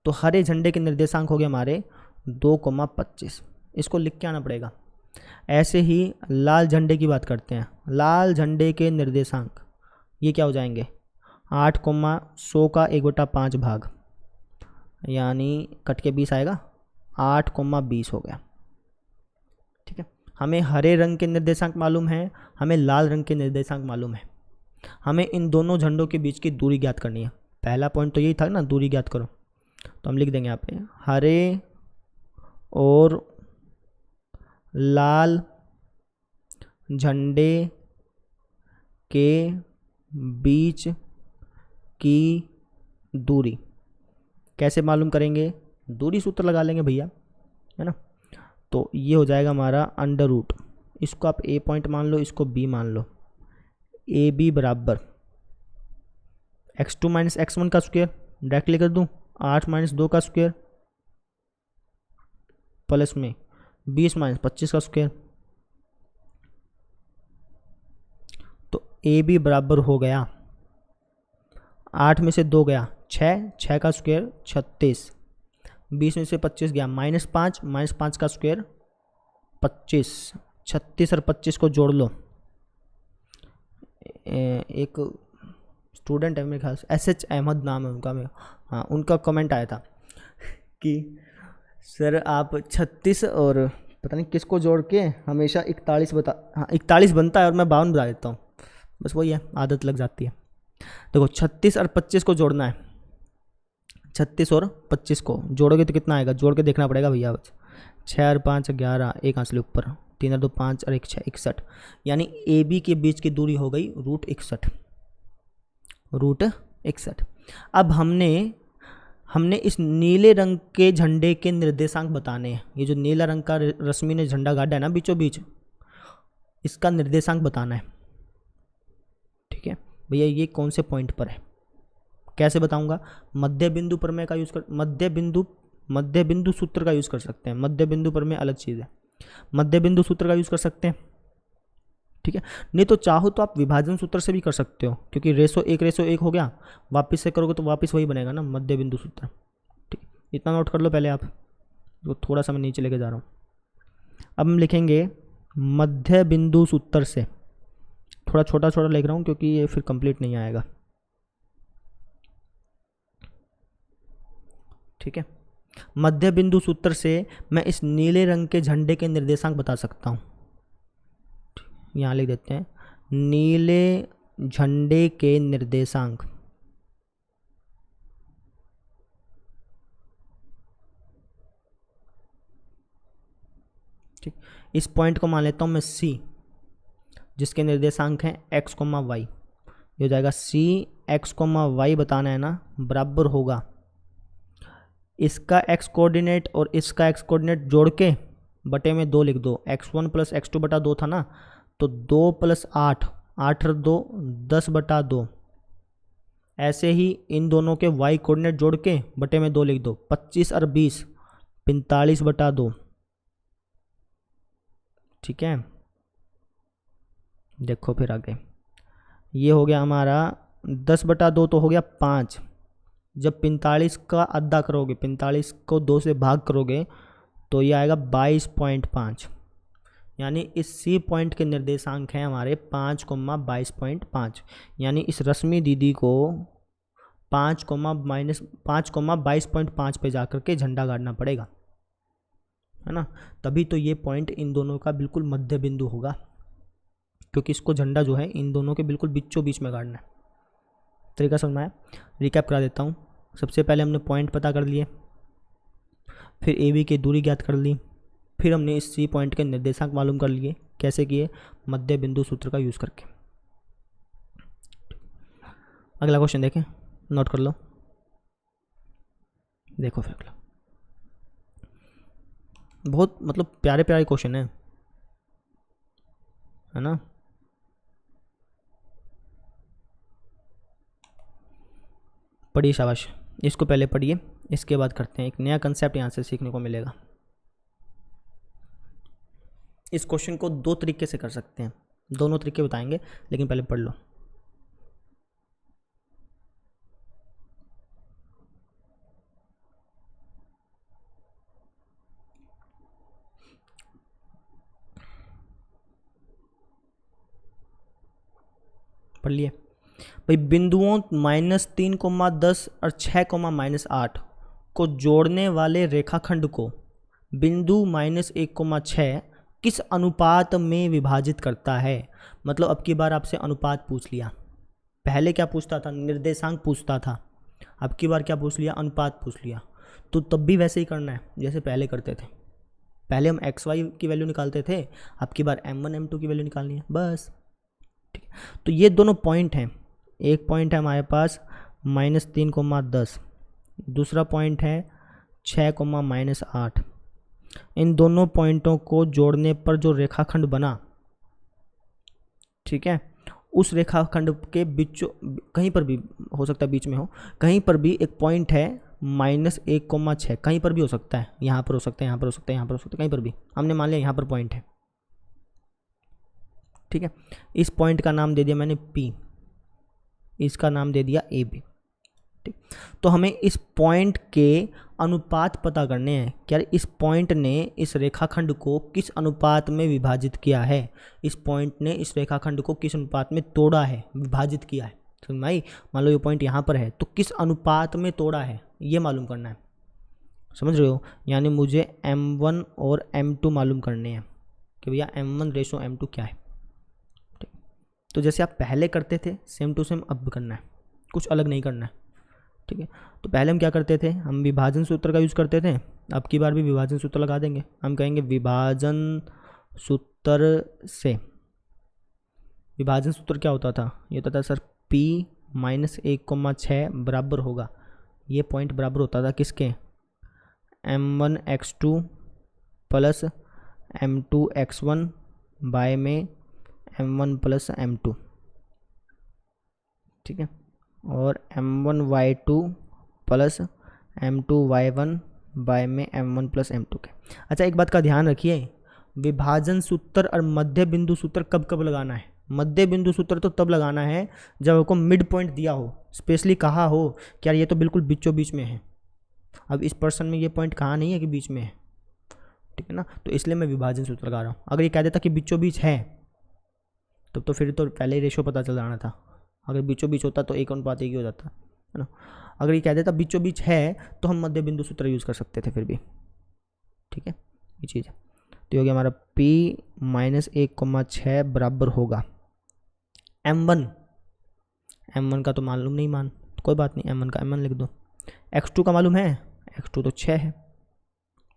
तो हरे झंडे के निर्देशांक हो गए हमारे 2,25, इसको लिख के आना पड़ेगा। ऐसे ही लाल झंडे की बात करते हैं। लाल झंडे के निर्देशांक ये क्या हो जाएंगे, 8,100 का 1/5 भाग, यानी कट के 20 आएगा, 8,20 हो गया, ठीक है। हमें हरे रंग के निर्देशांक मालूम है, हमें लाल रंग के निर्देशांक मालूम है। हमें इन दोनों झंडों के बीच की दूरी ज्ञात करनी है। पहला पॉइंट तो यही था ना, दूरी ज्ञात करो। तो हम लिख देंगे यहाँ पे हरे और लाल झंडे के बीच की दूरी कैसे मालूम करेंगे, दूरी सूत्र लगा लेंगे भैया, है ना। तो ये हो जाएगा हमारा √, इसको आप ए पॉइंट मान लो, इसको बी मान लो। ए बी बराबर x2 - x1 का स्क्वायर, डायरेक्टली कर दूँ, 8 - 2 का स्क्वायर प्लस में 20 - 25 का स्क्वायर। तो ए बी बराबर हो गया, 8 में से 2 गया 6 का स्क्वायर 36, 20 में से 25 गया -5 -5 का स्क्वायर 25, 36 और 25 को जोड़ लो। एक स्टूडेंट है मेरे ख्याल से, SH अहमद नाम है उनका, हाँ, उनका कमेंट आया था कि सर आप 36 और पता नहीं किसको जोड़ के हमेशा 41 हाँ 41 बनता है और मैं 52 बता देता हूँ, बस वही है, आदत लग जाती है। देखो 36 और 25 को जोड़ना है, 36 और 25 को जोड़ोगे तो कितना आएगा, जोड़ के देखना पड़ेगा भैया। 6 और 5 11, एक आंसर ऊपर, 3 और 2 5 और 1 6, 61, यानी ए बी के बीच की दूरी हो गई √61, √61। अब हमने इस नीले रंग के झंडे के निर्देशांक बताने हैं। ये जो नीला रंग का रश्मि ने झंडा गाड़ा है ना बीचों बीच, इसका निर्देशांक बताना है। भैया ये कौन से पॉइंट पर है, कैसे बताऊंगा? मध्य बिंदु प्रमेय का यूज कर, मध्य बिंदु सूत्र का यूज कर सकते हैं। मध्य बिंदु प्रमेय अलग चीज है, मध्य बिंदु सूत्र का यूज कर सकते हैं, ठीक है। नहीं तो चाहो तो आप विभाजन सूत्र से भी कर सकते हो, क्योंकि रेशो 1:1 हो गया, वापस से करोगे तो वापस वही बनेगा ना, मध्य बिंदु सूत्र, ठीक। इतना नोट कर लो पहले आप, तो थोड़ा सा मैं नीचे लेके जा रहा हूँ। अब हम लिखेंगे मध्य बिंदु सूत्र से, थोड़ा छोटा छोटा लिख रहा हूँ क्योंकि ये फिर कंप्लीट नहीं आएगा, ठीक है। मध्य बिंदु सूत्र से मैं इस नीले रंग के झंडे के निर्देशांक बता सकता हूँ, यहाँ लिख देते हैं नीले झंडे के निर्देशांक, ठीक। इस पॉइंट को मान लेता हूँ मैं C, जिसके निर्देशांक हैं x, y। ये हो जाएगा C x, y बताना है ना, बराबर होगा इसका x कोऑर्डिनेट और इसका x कोऑर्डिनेट जोड़ के बटे में 2 लिख दो। x1 + x2 बटा 2 था ना, तो 2 + 8, 8 और 2 10 बटा 2। ऐसे ही इन दोनों के y कोऑर्डिनेट जोड़ के बटे में 2 लिख दो। 25 और 20 45 बटा 2, ठीक है। देखो फिर आगे, ये हो गया हमारा 10 बटा 2 तो हो गया 5। जब 45 का आधा करोगे, 45 को 2 से भाग करोगे तो ये आएगा 22.5, यानी इस C पॉइंट के निर्देशांक हैं हमारे 5,22.5। यानी इस रश्मि दीदी को 5,22.5 पे जा करके झंडा गाड़ना पड़ेगा, है ना। तभी तो ये पॉइंट इन दोनों का बिल्कुल मध्य बिंदु होगा, क्योंकि इसको झंडा जो है इन दोनों के बिल्कुल बीचों बीच में गाड़ना है। तरीका समझ में आया? रिकैप करा देता हूँ। सबसे पहले हमने पॉइंट पता कर लिए, फिर AB की दूरी ज्ञात कर ली, फिर हमने इस C पॉइंट के निर्देशांक मालूम कर लिए। कैसे किए? मध्य बिंदु सूत्र का यूज़ करके। अगला क्वेश्चन देखें, नोट कर लो, देखो फिर अगला। बहुत मतलब प्यारे प्यारे क्वेश्चन है ना। पढ़िए, शाबाश, इसको पहले पढ़िए, इसके बाद करते हैं। एक नया कंसेप्ट यहाँ से सीखने को मिलेगा। इस क्वेश्चन को 2 तरीके से कर सकते हैं, दोनों तरीके बताएंगे, लेकिन पहले पढ़ लो। पढ़ लिए भाई? बिंदुओं -3,10 और 6,-8 को जोड़ने वाले रेखाखंड को बिंदु -1,6 किस अनुपात में विभाजित करता है? मतलब अब की बार आपसे अनुपात पूछ लिया, पहले क्या पूछता था? निर्देशांक पूछता था। अब की बार क्या पूछ लिया? अनुपात पूछ लिया। तो तब भी वैसे ही करना है जैसे पहले करते थे। पहले हम XY की वैल्यू निकालते थे, अब की बार M1 M2 की वैल्यू निकालनी है, बस, ठीक है। तो ये दोनों पॉइंट हैं, एक पॉइंट है हमारे पास -3,10, दूसरा पॉइंट है 6,-8। इन दोनों पॉइंटों को जोड़ने पर जो रेखाखंड बना, ठीक है, उस रेखाखंड के बीचों, कहीं पर भी हो सकता है, बीच में हो, कहीं पर भी एक पॉइंट है -1,6, कहीं पर भी हो सकता है, यहाँ पर हो सकता है, यहाँ पर हो सकता है, यहाँ पर हो सकता है, कहीं पर भी। हमने मान लिया यहाँ पर पॉइंट है, ठीक है। इस पॉइंट का नाम दे दिया मैंने P, इसका नाम दे दिया AB, ठीक। तो हमें इस पॉइंट के अनुपात पता करने हैं कि यार इस पॉइंट ने इस रेखाखंड को किस अनुपात में विभाजित किया है, इस पॉइंट ने इस रेखाखंड को किस अनुपात में तोड़ा है, विभाजित किया है। समझ में आई? मान लो ये पॉइंट यहाँ पर है, तो किस अनुपात में तोड़ा है ये मालूम करना है, समझ रहे हो? यानी मुझे M1 और M2 मालूम करने हैं कि भैया M1:M2 क्या है। तो जैसे आप पहले करते थे सेम टू सेम अब करना है, कुछ अलग नहीं करना है, ठीक है। तो पहले हम क्या करते थे? हम विभाजन सूत्र का यूज़ करते थे। अब की बार भी विभाजन सूत्र लगा देंगे। हम कहेंगे विभाजन सूत्र से, विभाजन सूत्र क्या होता था? ये होता था सर P -1,6 बराबर होगा, ये पॉइंट बराबर होता था किसके? M1x2 + M2x1 बाय में M1 + M2, ठीक है, और m1y2 प्लस m2y1 बाय में m1 प्लस m2 के। अच्छा, एक बात का ध्यान रखिए, विभाजन सूत्र और मध्य बिंदु सूत्र कब कब लगाना है। मध्य बिंदु सूत्र तो तब लगाना है जब आपको मिड पॉइंट दिया हो, स्पेशली कहा हो कि यार ये तो बिल्कुल बीचों बीच में है। अब इस पर्सन में ये पॉइंट कहाँ नहीं है कि बीच में है, ठीक है ना, तो इसलिए मैं विभाजन सूत्र लगा रहा हूँ। अगर ये कह देता कि बीचों बीच है तो फिर तो पहले ही रेशो पता चल जाना था। अगर बीचों बीच होता तो 1:1 ही हो जाता है ना। अगर ये कह देता बीचों बीच है तो हम मध्य बिंदु सूत्र यूज़ कर सकते थे फिर भी, ठीक है, ये चीज़ है। तो हो गया हमारा p माइनस 1,6 बराबर होगा m1 का तो मालूम नहीं मान, तो कोई बात नहीं, m1 का m1 लिख दो। x2 का मालूम है, x2 तो 6 है,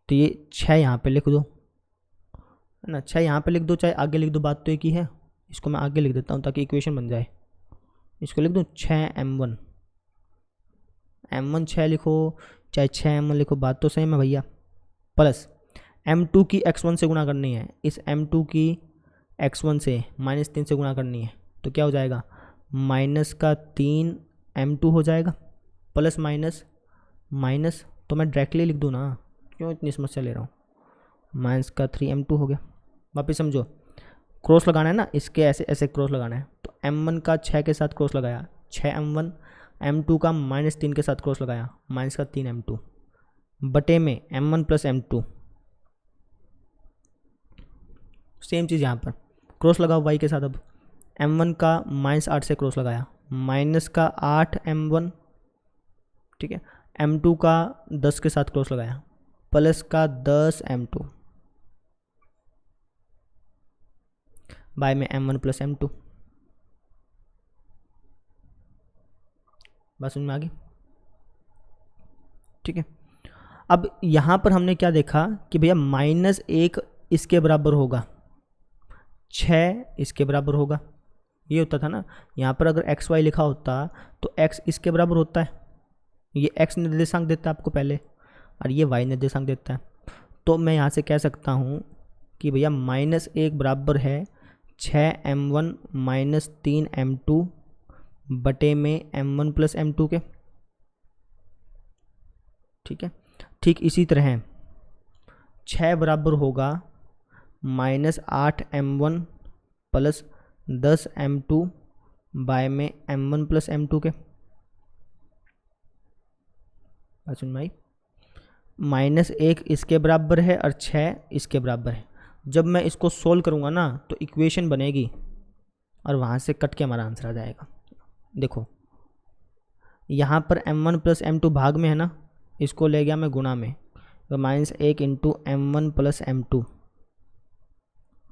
तो ये 6 यहाँ पे लिख दो, है ना, 6 यहाँ पे लिख दो, चाहे आगे लिख दो, बात तो एक ही है। इसको मैं आगे लिख देता हूँ ताकि इक्वेशन बन जाए। इसको लिख दूँ 6m1, m1 6 लिखो चाहे 6m1 लिखो, बात तो सेम है भैया। प्लस m2 की x1 से गुणा करनी है, इस m2 की x1 से -3 से गुणा करनी है, तो क्या हो जाएगा, -3 m2 हो जाएगा, प्लस माइनस माइनस, तो मैं डायरेक्टली लिख दूँ ना, क्यों इतनी समस्या ले रहा हूँ, -3 m2 हो गया। वापस समझो, क्रॉस लगाना है ना, इसके ऐसे ऐसे क्रॉस लगाना है, तो m1 का 6 के साथ क्रॉस लगाया 6m1, m2 का -3 के साथ क्रॉस लगाया -3 m2 बटे में m1 प्लस m2। सेम चीज़ यहाँ पर क्रॉस लगाओ y के साथ। अब m1 का -8 से क्रॉस लगाया -8 m1, ठीक है, m2 का 10 के साथ क्रॉस लगाया प्लस का 10 m2 बाय में m1 प्लस m2। बस समझ में आ गई, ठीक है। अब यहाँ पर हमने क्या देखा कि भैया -1 इसके बराबर होगा, 6 इसके बराबर होगा, ये होता था ना। यहाँ पर अगर एक्स वाई लिखा होता तो x इसके बराबर होता है, ये x निर्देशांक देता है आपको पहले और ये y निर्देशांक देता है। तो मैं यहाँ से कह सकता हूँ कि भैया -1 बराबर है 6m1 -3 m2 बटे में m1 प्लस m2 के, ठीक है। ठीक इसी तरह 6 बराबर होगा -8 m1 प्लस 10 m2 बाय में m1 प्लस m2 के। सुन भाई, -1 इसके बराबर है और 6 इसके बराबर है। जब मैं इसको सोल्व करूँगा ना तो इक्वेशन बनेगी और वहाँ से कट के हमारा आंसर आ जाएगा। देखो यहाँ पर m1 प्लस m2 भाग में है ना, इसको ले गया मैं गुणा में, तो -1 इंटू m1 प्लस m2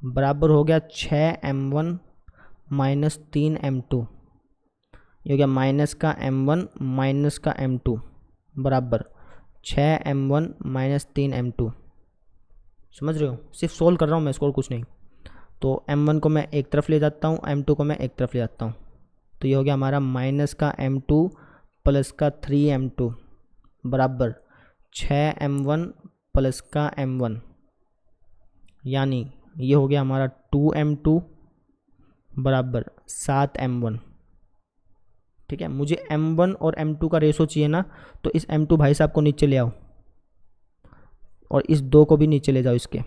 बराबर हो गया 6m1 -3 m2, ये हो गया माइनस का m1 माइनस का m2 बराबर 6m1 -3 m2। समझ रहे हो, सिर्फ सोल्व कर रहा हूँ मैं इसको और कुछ नहीं। तो m1 को मैं एक तरफ ले जाता हूँ, m2 को मैं एक तरफ ले जाता हूँ, तो ये हो गया हमारा माइनस का m2 प्लस का 3m2 बराबर 6m1 प्लस का m1, यानी ये हो गया हमारा 2m2 बराबर 7m1। ठीक है, मुझे m1 और m2 का रेशो चाहिए ना, तो इस m2 भाई साहब को नीचे ले आओ और इस 2 को भी नीचे ले जाओ, इसके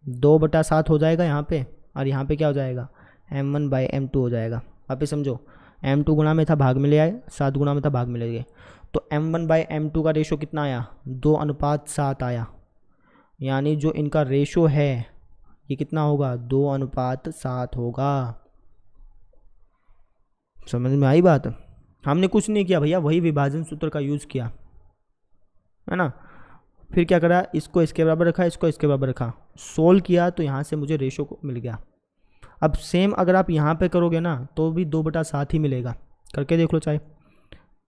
2/7 हो जाएगा यहाँ पे, और यहाँ पे क्या हो जाएगा m1/m2 हो जाएगा। वापस समझो, m2 गुणा में था भाग में ले आए, 7 गुणा में था भाग में ले गए, तो m1/m2 का रेशो कितना आया 2:7 आया, यानी जो इनका रेशो है ये कितना होगा 2:7 होगा। समझ में आई बात, हमने कुछ नहीं किया भैया, वही विभाजन सूत्र का यूज़ किया है ना। फिर क्या करा, इसको इसके बराबर रखा, इसको इसके बराबर रखा, सोल्व किया तो यहाँ से मुझे रेशो को मिल गया। अब सेम अगर आप यहाँ पे करोगे ना तो भी 2/7 ही मिलेगा, करके देख लो चाहे।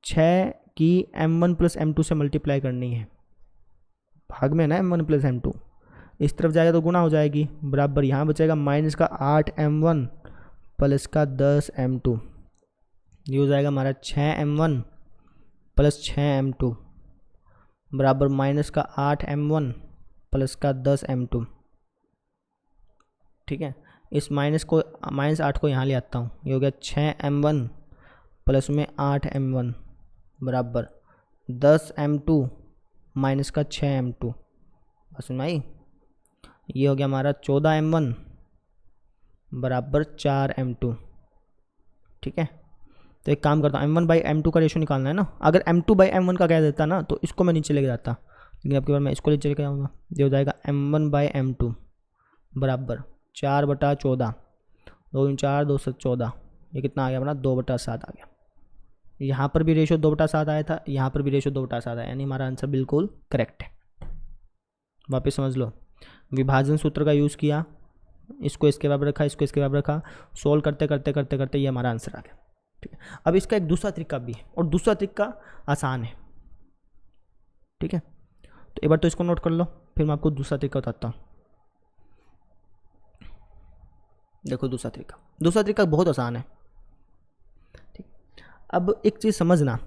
6 की m1 प्लस m2 से मल्टीप्लाई करनी है, भाग में ना m1 प्लस m2, इस तरफ जाएगा तो गुणा हो जाएगी, बराबर यहाँ बचेगा माइनस का 8m1 प्लस का 10m2, ये हो जाएगा हमारा 6m1 प्लस 6m2 बराबर माइनस का 8m1 प्लस का 10m2। ठीक है, इस -8 को यहाँ ले आता हूँ, ये हो गया 6m1 प्लस में 8m1 बराबर 10m2 माइनस का 6m2। समझ में आई? ये हो गया हमारा 14m1 बराबर 4m2। ठीक है, तो एक काम करता हूँ, m1/m2 का रेशो निकालना है ना। अगर m2/m1 का कह देता ना तो इसको मैं नीचे लेके जाता, लेकिन अब की बार मैं इसको नीचे लेके आऊँगा। ये हो जाएगा m1/m2 बराबर 4/14, 2 × 4 2 7 14। ये कितना आ गया अपना 2/7 आ गया। यहाँ पर भी रेशो 2/7 आया था, यहाँ पर भी रेशो 2/7 आया, यानी हमारा आंसर बिल्कुल करेक्ट है। वापस समझ लो, विभाजन सूत्र का यूज़ किया, इसको इसके बराबर रखा, इसको इसके बराबर रखा, सोल्व करते करते करते करते ये हमारा आंसर आ गया। ठीक है, अब इसका एक दूसरा तरीका भी है, और दूसरा तरीका आसान है। ठीक है, तो एक बार तो इसको नोट कर लो, फिर मैं आपको दूसरा तरीका बताता हूँ। देखो दूसरा तरीका बहुत आसान है। ठीक, अब एक चीज़ समझना,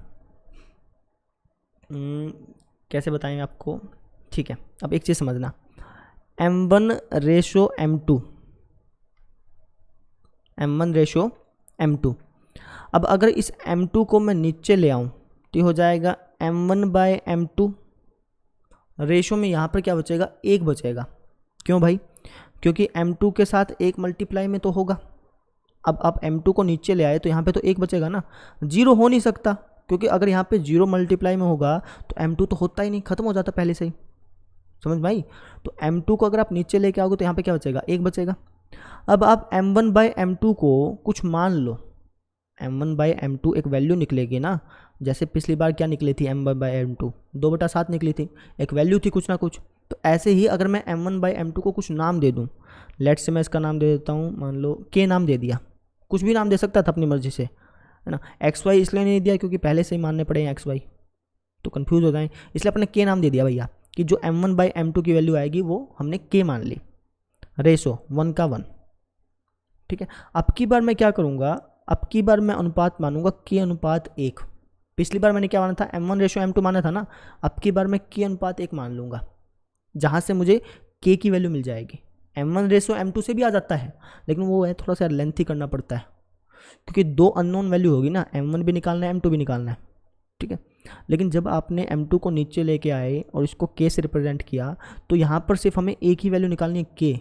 कैसे बताएंगे आपको। ठीक है, अब एक चीज़ समझना, m1/m2, m1/m2। अब अगर इस m2 को मैं नीचे ले आऊँ तो हो जाएगा m1/m2। रेशो में यहाँ पर क्या बचेगा, 1 बचेगा। क्यों भाई? क्योंकि m2 के साथ 1 मल्टीप्लाई में तो होगा। अब आप m2 को नीचे ले आए तो यहाँ पे तो 1 बचेगा ना, 0 हो नहीं सकता, क्योंकि अगर यहाँ पे 0 मल्टीप्लाई में होगा तो m2 तो होता ही नहीं, खत्म हो जाता पहले से ही। समझ भाई? तो m2 को अगर आप नीचे लेके आओगे तो यहाँ पे क्या बचेगा, 1 बचेगा। अब आप m1/m2 को कुछ मान लो, m1/m2 एक वैल्यू निकलेगी ना, जैसे पिछली बार क्या निकली थी, m1/m2 2/7 निकली थी, एक वैल्यू थी कुछ ना कुछ। तो ऐसे ही अगर मैं m1/m2 को कुछ नाम दे दूं, लेट से मैं इसका नाम दे देता हूं, मान लो k नाम दे दिया, कुछ भी नाम दे सकता था अपनी मर्जी से, है ना। xy इसलिए नहीं दिया क्योंकि पहले से ही मानने पड़े हैं xy, तो कन्फ्यूज़ हो जाए, इसलिए अपने k नाम दे दिया भैया, कि जो m1/m2 की वैल्यू आएगी वो हमने k मान ली, रेशो 1 का 1। ठीक है, अब की बार मैं क्या करूँगा, अब की बार मैं अनुपात मानूंगा k/1। पिछली बार मैंने क्या माना था, m1/m2 माना था ना, अब की बार मैं k/1 मान लूँगा, जहाँ से मुझे k की वैल्यू मिल जाएगी। m1/m2 से भी आ जाता है, लेकिन वो है थोड़ा सा लेंथी करना पड़ता है, क्योंकि 2 अननोन वैल्यू होगी ना, m1 भी निकालना है, m2 भी निकालना है। ठीक है, लेकिन जब आपने m2 को नीचे लेके आए और इसको k से रिप्रेजेंट किया, तो यहाँ पर सिर्फ हमें एक ही वैल्यू निकालनी है,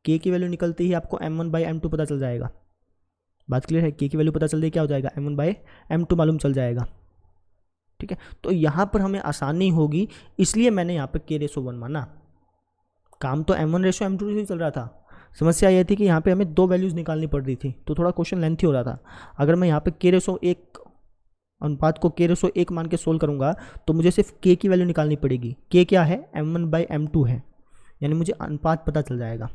k की वैल्यू निकलते ही आपको m1/m2 पता चल जाएगा। बात क्लियर है? k की वैल्यू पता चल गई, क्या हो जाएगा, m1/m2 मालूम चल जाएगा। ठीक है, तो यहाँ पर हमें आसानी होगी, इसलिए मैंने यहाँ पर k/1 माना। काम तो m1/m2 से चल रहा था, समस्या यह थी कि यहाँ पे हमें 2 वैल्यूज़ निकालनी पड़ रही थी, तो थोड़ा क्वेश्चन लेंथी हो रहा था। अगर मैं यहाँ पे k/1 अनुपात को k/1 मान के सोल्व करूँगा तो मुझे सिर्फ k की वैल्यू निकालनी पड़ेगी। k क्या है, m1/m2 है, यानी मुझे अनुपात पता चल जाएगा।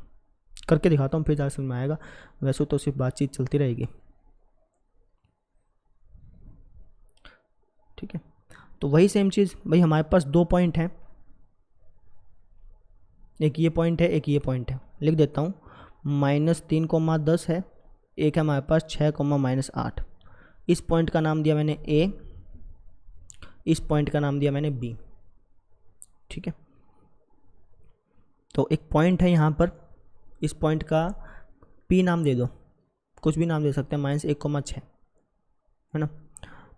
करके दिखाता हूँ, फिर ज़्यादा समझ में आएगा, वैसे तो सिर्फ बातचीत चलती रहेगी। ठीक है, तो वही सेम चीज़ भाई, हमारे पास 2 पॉइंट हैं, एक ये पॉइंट है, एक ये पॉइंट है। लिख देता हूँ, -3,10 है, एक है हमारे पास 6,-8। इस पॉइंट का नाम दिया मैंने A, इस पॉइंट का नाम दिया मैंने B। ठीक है, तो एक पॉइंट है यहाँ पर, इस पॉइंट का P नाम दे दो, कुछ भी नाम दे सकते हैं, -1,6 है ना।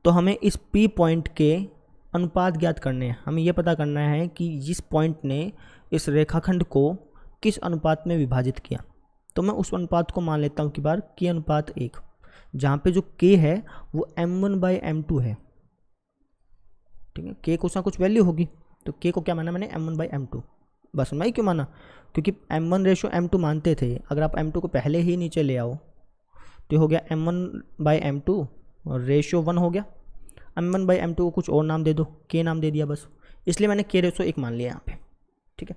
तो हमें इस P पॉइंट के अनुपात ज्ञात करने हैं। हमें यह पता करना है कि इस पॉइंट ने इस रेखाखंड को किस अनुपात में विभाजित किया। तो मैं उस अनुपात को मान लेता हूँ कि बार k/1, जहाँ पे जो k है वो m1/m2 है। ठीक है, k कुछ ना कुछ वैल्यू होगी, तो k को क्या माना मैंने, m1/m2। बस मैं क्यों माना, क्योंकि m1/m2 मानते थे, अगर आप m2 को पहले ही नीचे ले आओ तो हो गया m1/m2 और रेशो 1 हो गया। m1/m2 को कुछ और नाम दे दो, k नाम दे दिया बस, इसलिए मैंने k/1 मान लिया यहाँ पे। ठीक है,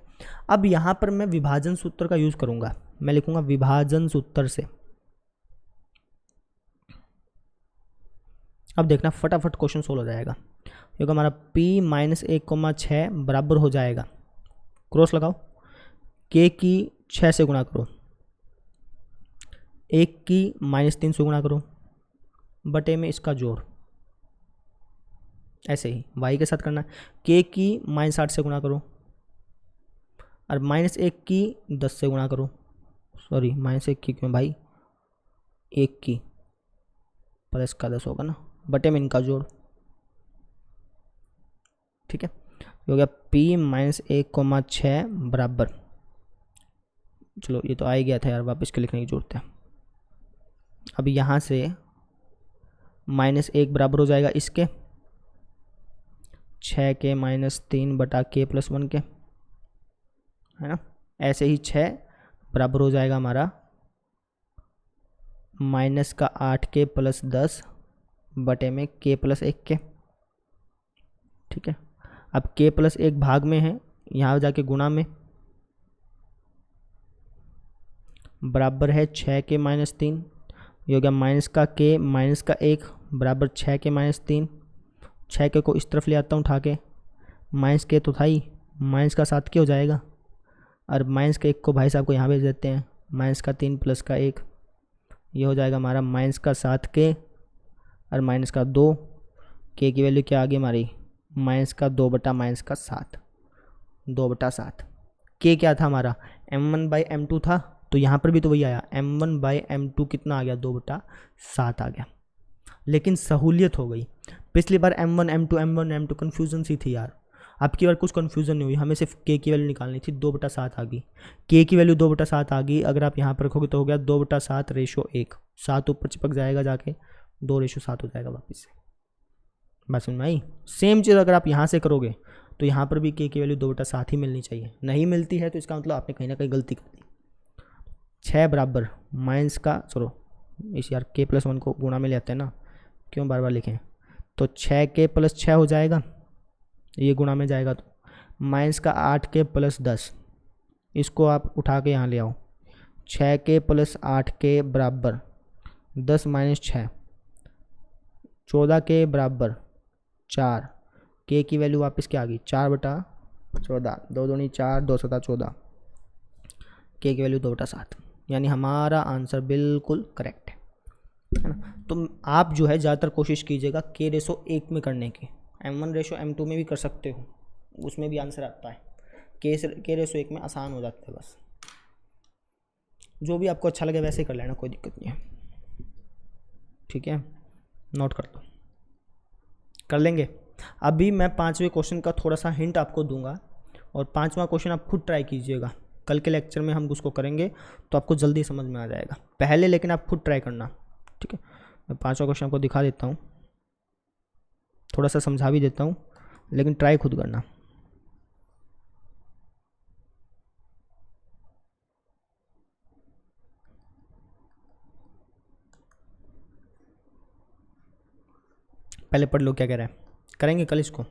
अब यहाँ पर मैं विभाजन सूत्र का यूज़ करूँगा, मैं लिखूँगा विभाजन सूत्र से। अब देखना फटाफट क्वेश्चन सोल्व हो जाएगा, क्योंकि हमारा p-1,6 बराबर हो जाएगा, क्रॉस लगाओ, k की 6 से गुणा करो, 1 की -3 से गुणा करो, बटे में इसका जोड़, ऐसे ही y के साथ करना, k की -8 से गुणा करो, और -1 की 10 से गुणा करो, सॉरी -1 की क्यों भाई, 1 की प्लस का 10 होगा ना, बटे में इनका जोड़, ठीक है। हो गया p माइनस 1,6 बराबर, चलो ये तो आ ही गया था यार, वापस के लिखने की जरूरत है। अब यहाँ से -1 बराबर हो जाएगा इसके 6 के -3 बटा k + 1 के, है ना। ऐसे ही 6 बराबर हो जाएगा हमारा -8k + 10 बटे में k + 1 के, ठीक है। अब k + 1 भाग में है, यहाँ जाके गुणा में, बराबर है 6 के -3, ये हो गया माइनस का k माइनस का 1 बराबर 6 के -3, 6 के को इस तरफ ले आता हूँ उठा के, माइनस के तो था ही, माइनस का 7 के हो जाएगा, और माइनस के 1 को भाई साहब को यहाँ भेज देते हैं, माइनस का 3 प्लस का 1, ये हो जाएगा हमारा माइनस का 7 के और माइनस का 2, के की वैल्यू क्या आ गई हमारी माइनस का 2 बटा माइनस का 7, 2 बटा 7। के क्या था हमारा m1/m2 था, तो यहाँ पर भी तो वही आया m1/m2 कितना आ गया 2 बटा 7 आ गया। लेकिन सहूलियत हो गई, पिछली बार m1 m2 m1 m2 confusion सी थी यार, अब की बार कुछ कन्फ्यूजन नहीं हुई, हमें सिर्फ k की वैल्यू निकालनी थी, 2 बटा 7 आ गई, k की वैल्यू 2 बटा 7 आ गई। अगर आप यहाँ पर रखोगे तो हो गया 2 बटा 7 रेशो 1, 7 ऊपर चिपक जाएगा जाके 2 रेशो 7 हो जाएगा वापस से। बात समझ में आई। सेम चीज़ अगर आप यहाँ से करोगे तो यहाँ पर भी k की वैल्यू 2 बटा 7 ही मिलनी चाहिए, नहीं मिलती है तो इसका मतलब आपने कहीं ना कहीं गलती कर दी। 6 बराबर माइनस का, चलो इस यार k + 1 को गुणा में ले आते हैं ना, क्यों बार बार लिखें, तो 6k + 6 हो जाएगा, ये गुणा में जाएगा तो माइनस का 8k + 10, इसको आप उठा के यहाँ ले आओ, 6k + 8k बराबर 10 - 6, 14k बराबर 4, k की वैल्यू वापस क्या आ गई 4 बटा 14, 2 दूनी 4, 2 सता 14, k की वैल्यू 2 बटा 7, यानी हमारा आंसर बिल्कुल करेक्ट है ना। तो आप जो है ज़्यादातर कोशिश कीजिएगा k रेशो 1 में करने की, m1 रेशो m2 में भी कर सकते हो, उसमें भी आंसर आता है, k रेशो 1 में आसान हो जाता है। बस जो भी आपको अच्छा लगे वैसे ही कर लेना, कोई दिक्कत नहीं है, ठीक है, नोट कर लो, कर लेंगे। अभी मैं 5वें क्वेश्चन का थोड़ा सा हिंट आपको दूंगा, और 5वां क्वेश्चन आप खुद ट्राई कीजिएगा, कल के लेक्चर में हम उसको करेंगे तो आपको जल्दी समझ में आ जाएगा, पहले लेकिन आप खुद ट्राई करना, ठीक है। मैं 5वां क्वेश्चन आपको दिखा देता हूँ, थोड़ा सा समझा भी देता हूँ, लेकिन ट्राई खुद करना। पहले पढ़ लो क्या कह रहा है, करेंगे कल इसको।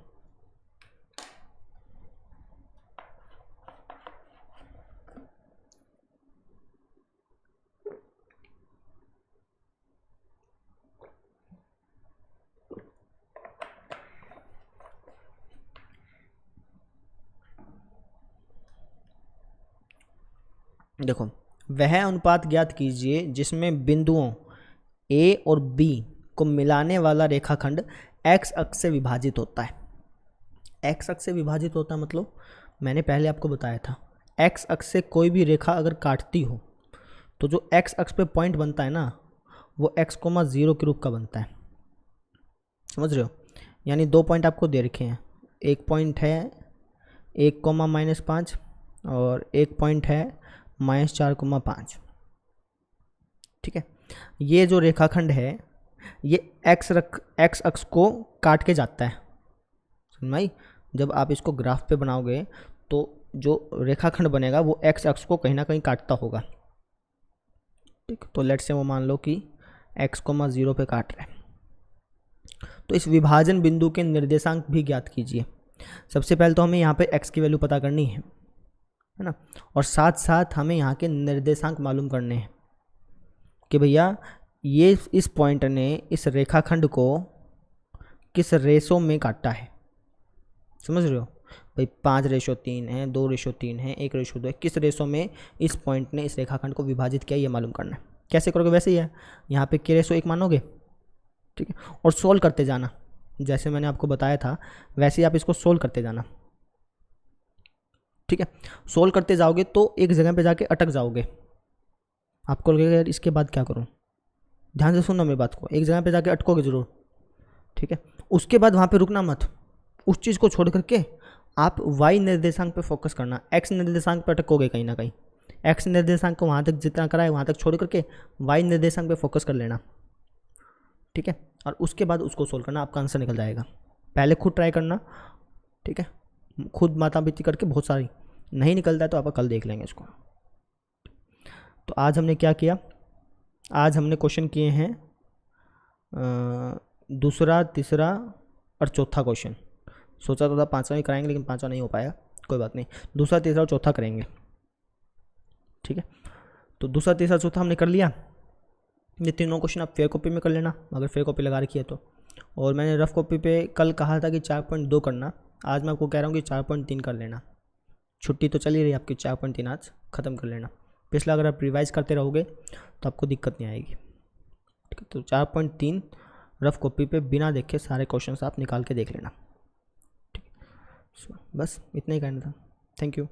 देखो, वह अनुपात ज्ञात कीजिए जिसमें बिंदुओं A और B को मिलाने वाला रेखाखंड x अक्ष से विभाजित होता है। x अक्ष से विभाजित होता है मतलब मैंने पहले आपको बताया था, x अक्ष से कोई भी रेखा अगर काटती हो तो जो x अक्ष पे पॉइंट बनता है ना, वो x, 0 के रूप का बनता है, समझ रहे हो। यानी 2 पॉइंट आपको दे रखे हैं, एक पॉइंट है 1, -5 और एक पॉइंट है -4,5, ठीक है। ये जो रेखाखंड है ये x अक्ष को काट के जाता है, समझ में आई। जब आप इसको ग्राफ पे बनाओगे तो जो रेखाखंड बनेगा वो x अक्ष को कहीं ना कहीं काटता होगा, ठीक। तो लेट्स से वो मान लो कि x, 0 पे काट रहा है, तो इस विभाजन बिंदु के निर्देशांक भी ज्ञात कीजिए। सबसे पहले तो हमें यहाँ पे x की वैल्यू पता करनी है ना, और साथ साथ हमें यहाँ के निर्देशांक मालूम करने हैं कि भैया ये इस पॉइंट ने इस रेखाखंड को किस रेशो में काटा है, समझ रहे हो भाई। 5:3 है, 2:3 है, 1:2 है, किस रेशो में इस पॉइंट ने इस रेखाखंड को विभाजित किया ये मालूम करना है। कैसे करोगे, वैसे ही है, यहाँ पे k/1 मानोगे, ठीक है, और सोल्व करते जाना, जैसे मैंने आपको बताया था वैसे ही आप इसको सोल्व करते जाना, ठीक है। सोल्व करते जाओगे तो एक जगह पे जाके अटक जाओगे, आपको लगेगा यार इसके बाद क्या करूं। ध्यान से सुनना मेरी बात को, एक जगह पे जाके अटकोगे जरूर, ठीक है। उसके बाद वहाँ पे रुकना मत, उस चीज़ को छोड़ करके आप y निर्देशांक पे फोकस करना, x निर्देशांक पे अटकोगे कहीं ना कहीं। x निर्देशांक को वहाँ तक जितना करा है वहाँ तक छोड़ करके y निर्देशांक पे फोकस कर लेना, ठीक है। और उसके बाद उसको सोल्व करना, आपका आंसर निकल जाएगा। पहले खुद ट्राई करना, ठीक है, खुद मातापिती करके बहुत सारी, नहीं निकलता है तो आप कल देख लेंगे इसको। तो आज हमने क्या किया, आज हमने क्वेश्चन किए हैं दूसरा, तीसरा और चौथा क्वेश्चन। सोचा तो था पांचवा ही कराएंगे लेकिन पांचवा नहीं हो पाया, कोई बात नहीं, दूसरा, तीसरा और चौथा करेंगे, ठीक है। तो दूसरा, तीसरा, चौथा हमने कर लिया। ये तीनों क्वेश्चन आप फेयर कॉपी में कर लेना अगर फेयर कॉपी लगा रखी है तो। और मैंने रफ कॉपी पे कल कहा था कि 4.2 करना, आज मैं आपको कह रहा हूँ कि 4.3 कर लेना। छुट्टी तो चली रही आपकी, 4.3 आज ख़त्म कर लेना। पिछला अगर आप रिवाइज करते रहोगे तो आपको दिक्कत नहीं आएगी, ठीक है। तो 4.3 रफ कॉपी पे बिना देखे सारे क्वेश्चंस आप निकाल के देख लेना, ठीक है। बस इतना ही करना था। Thank you.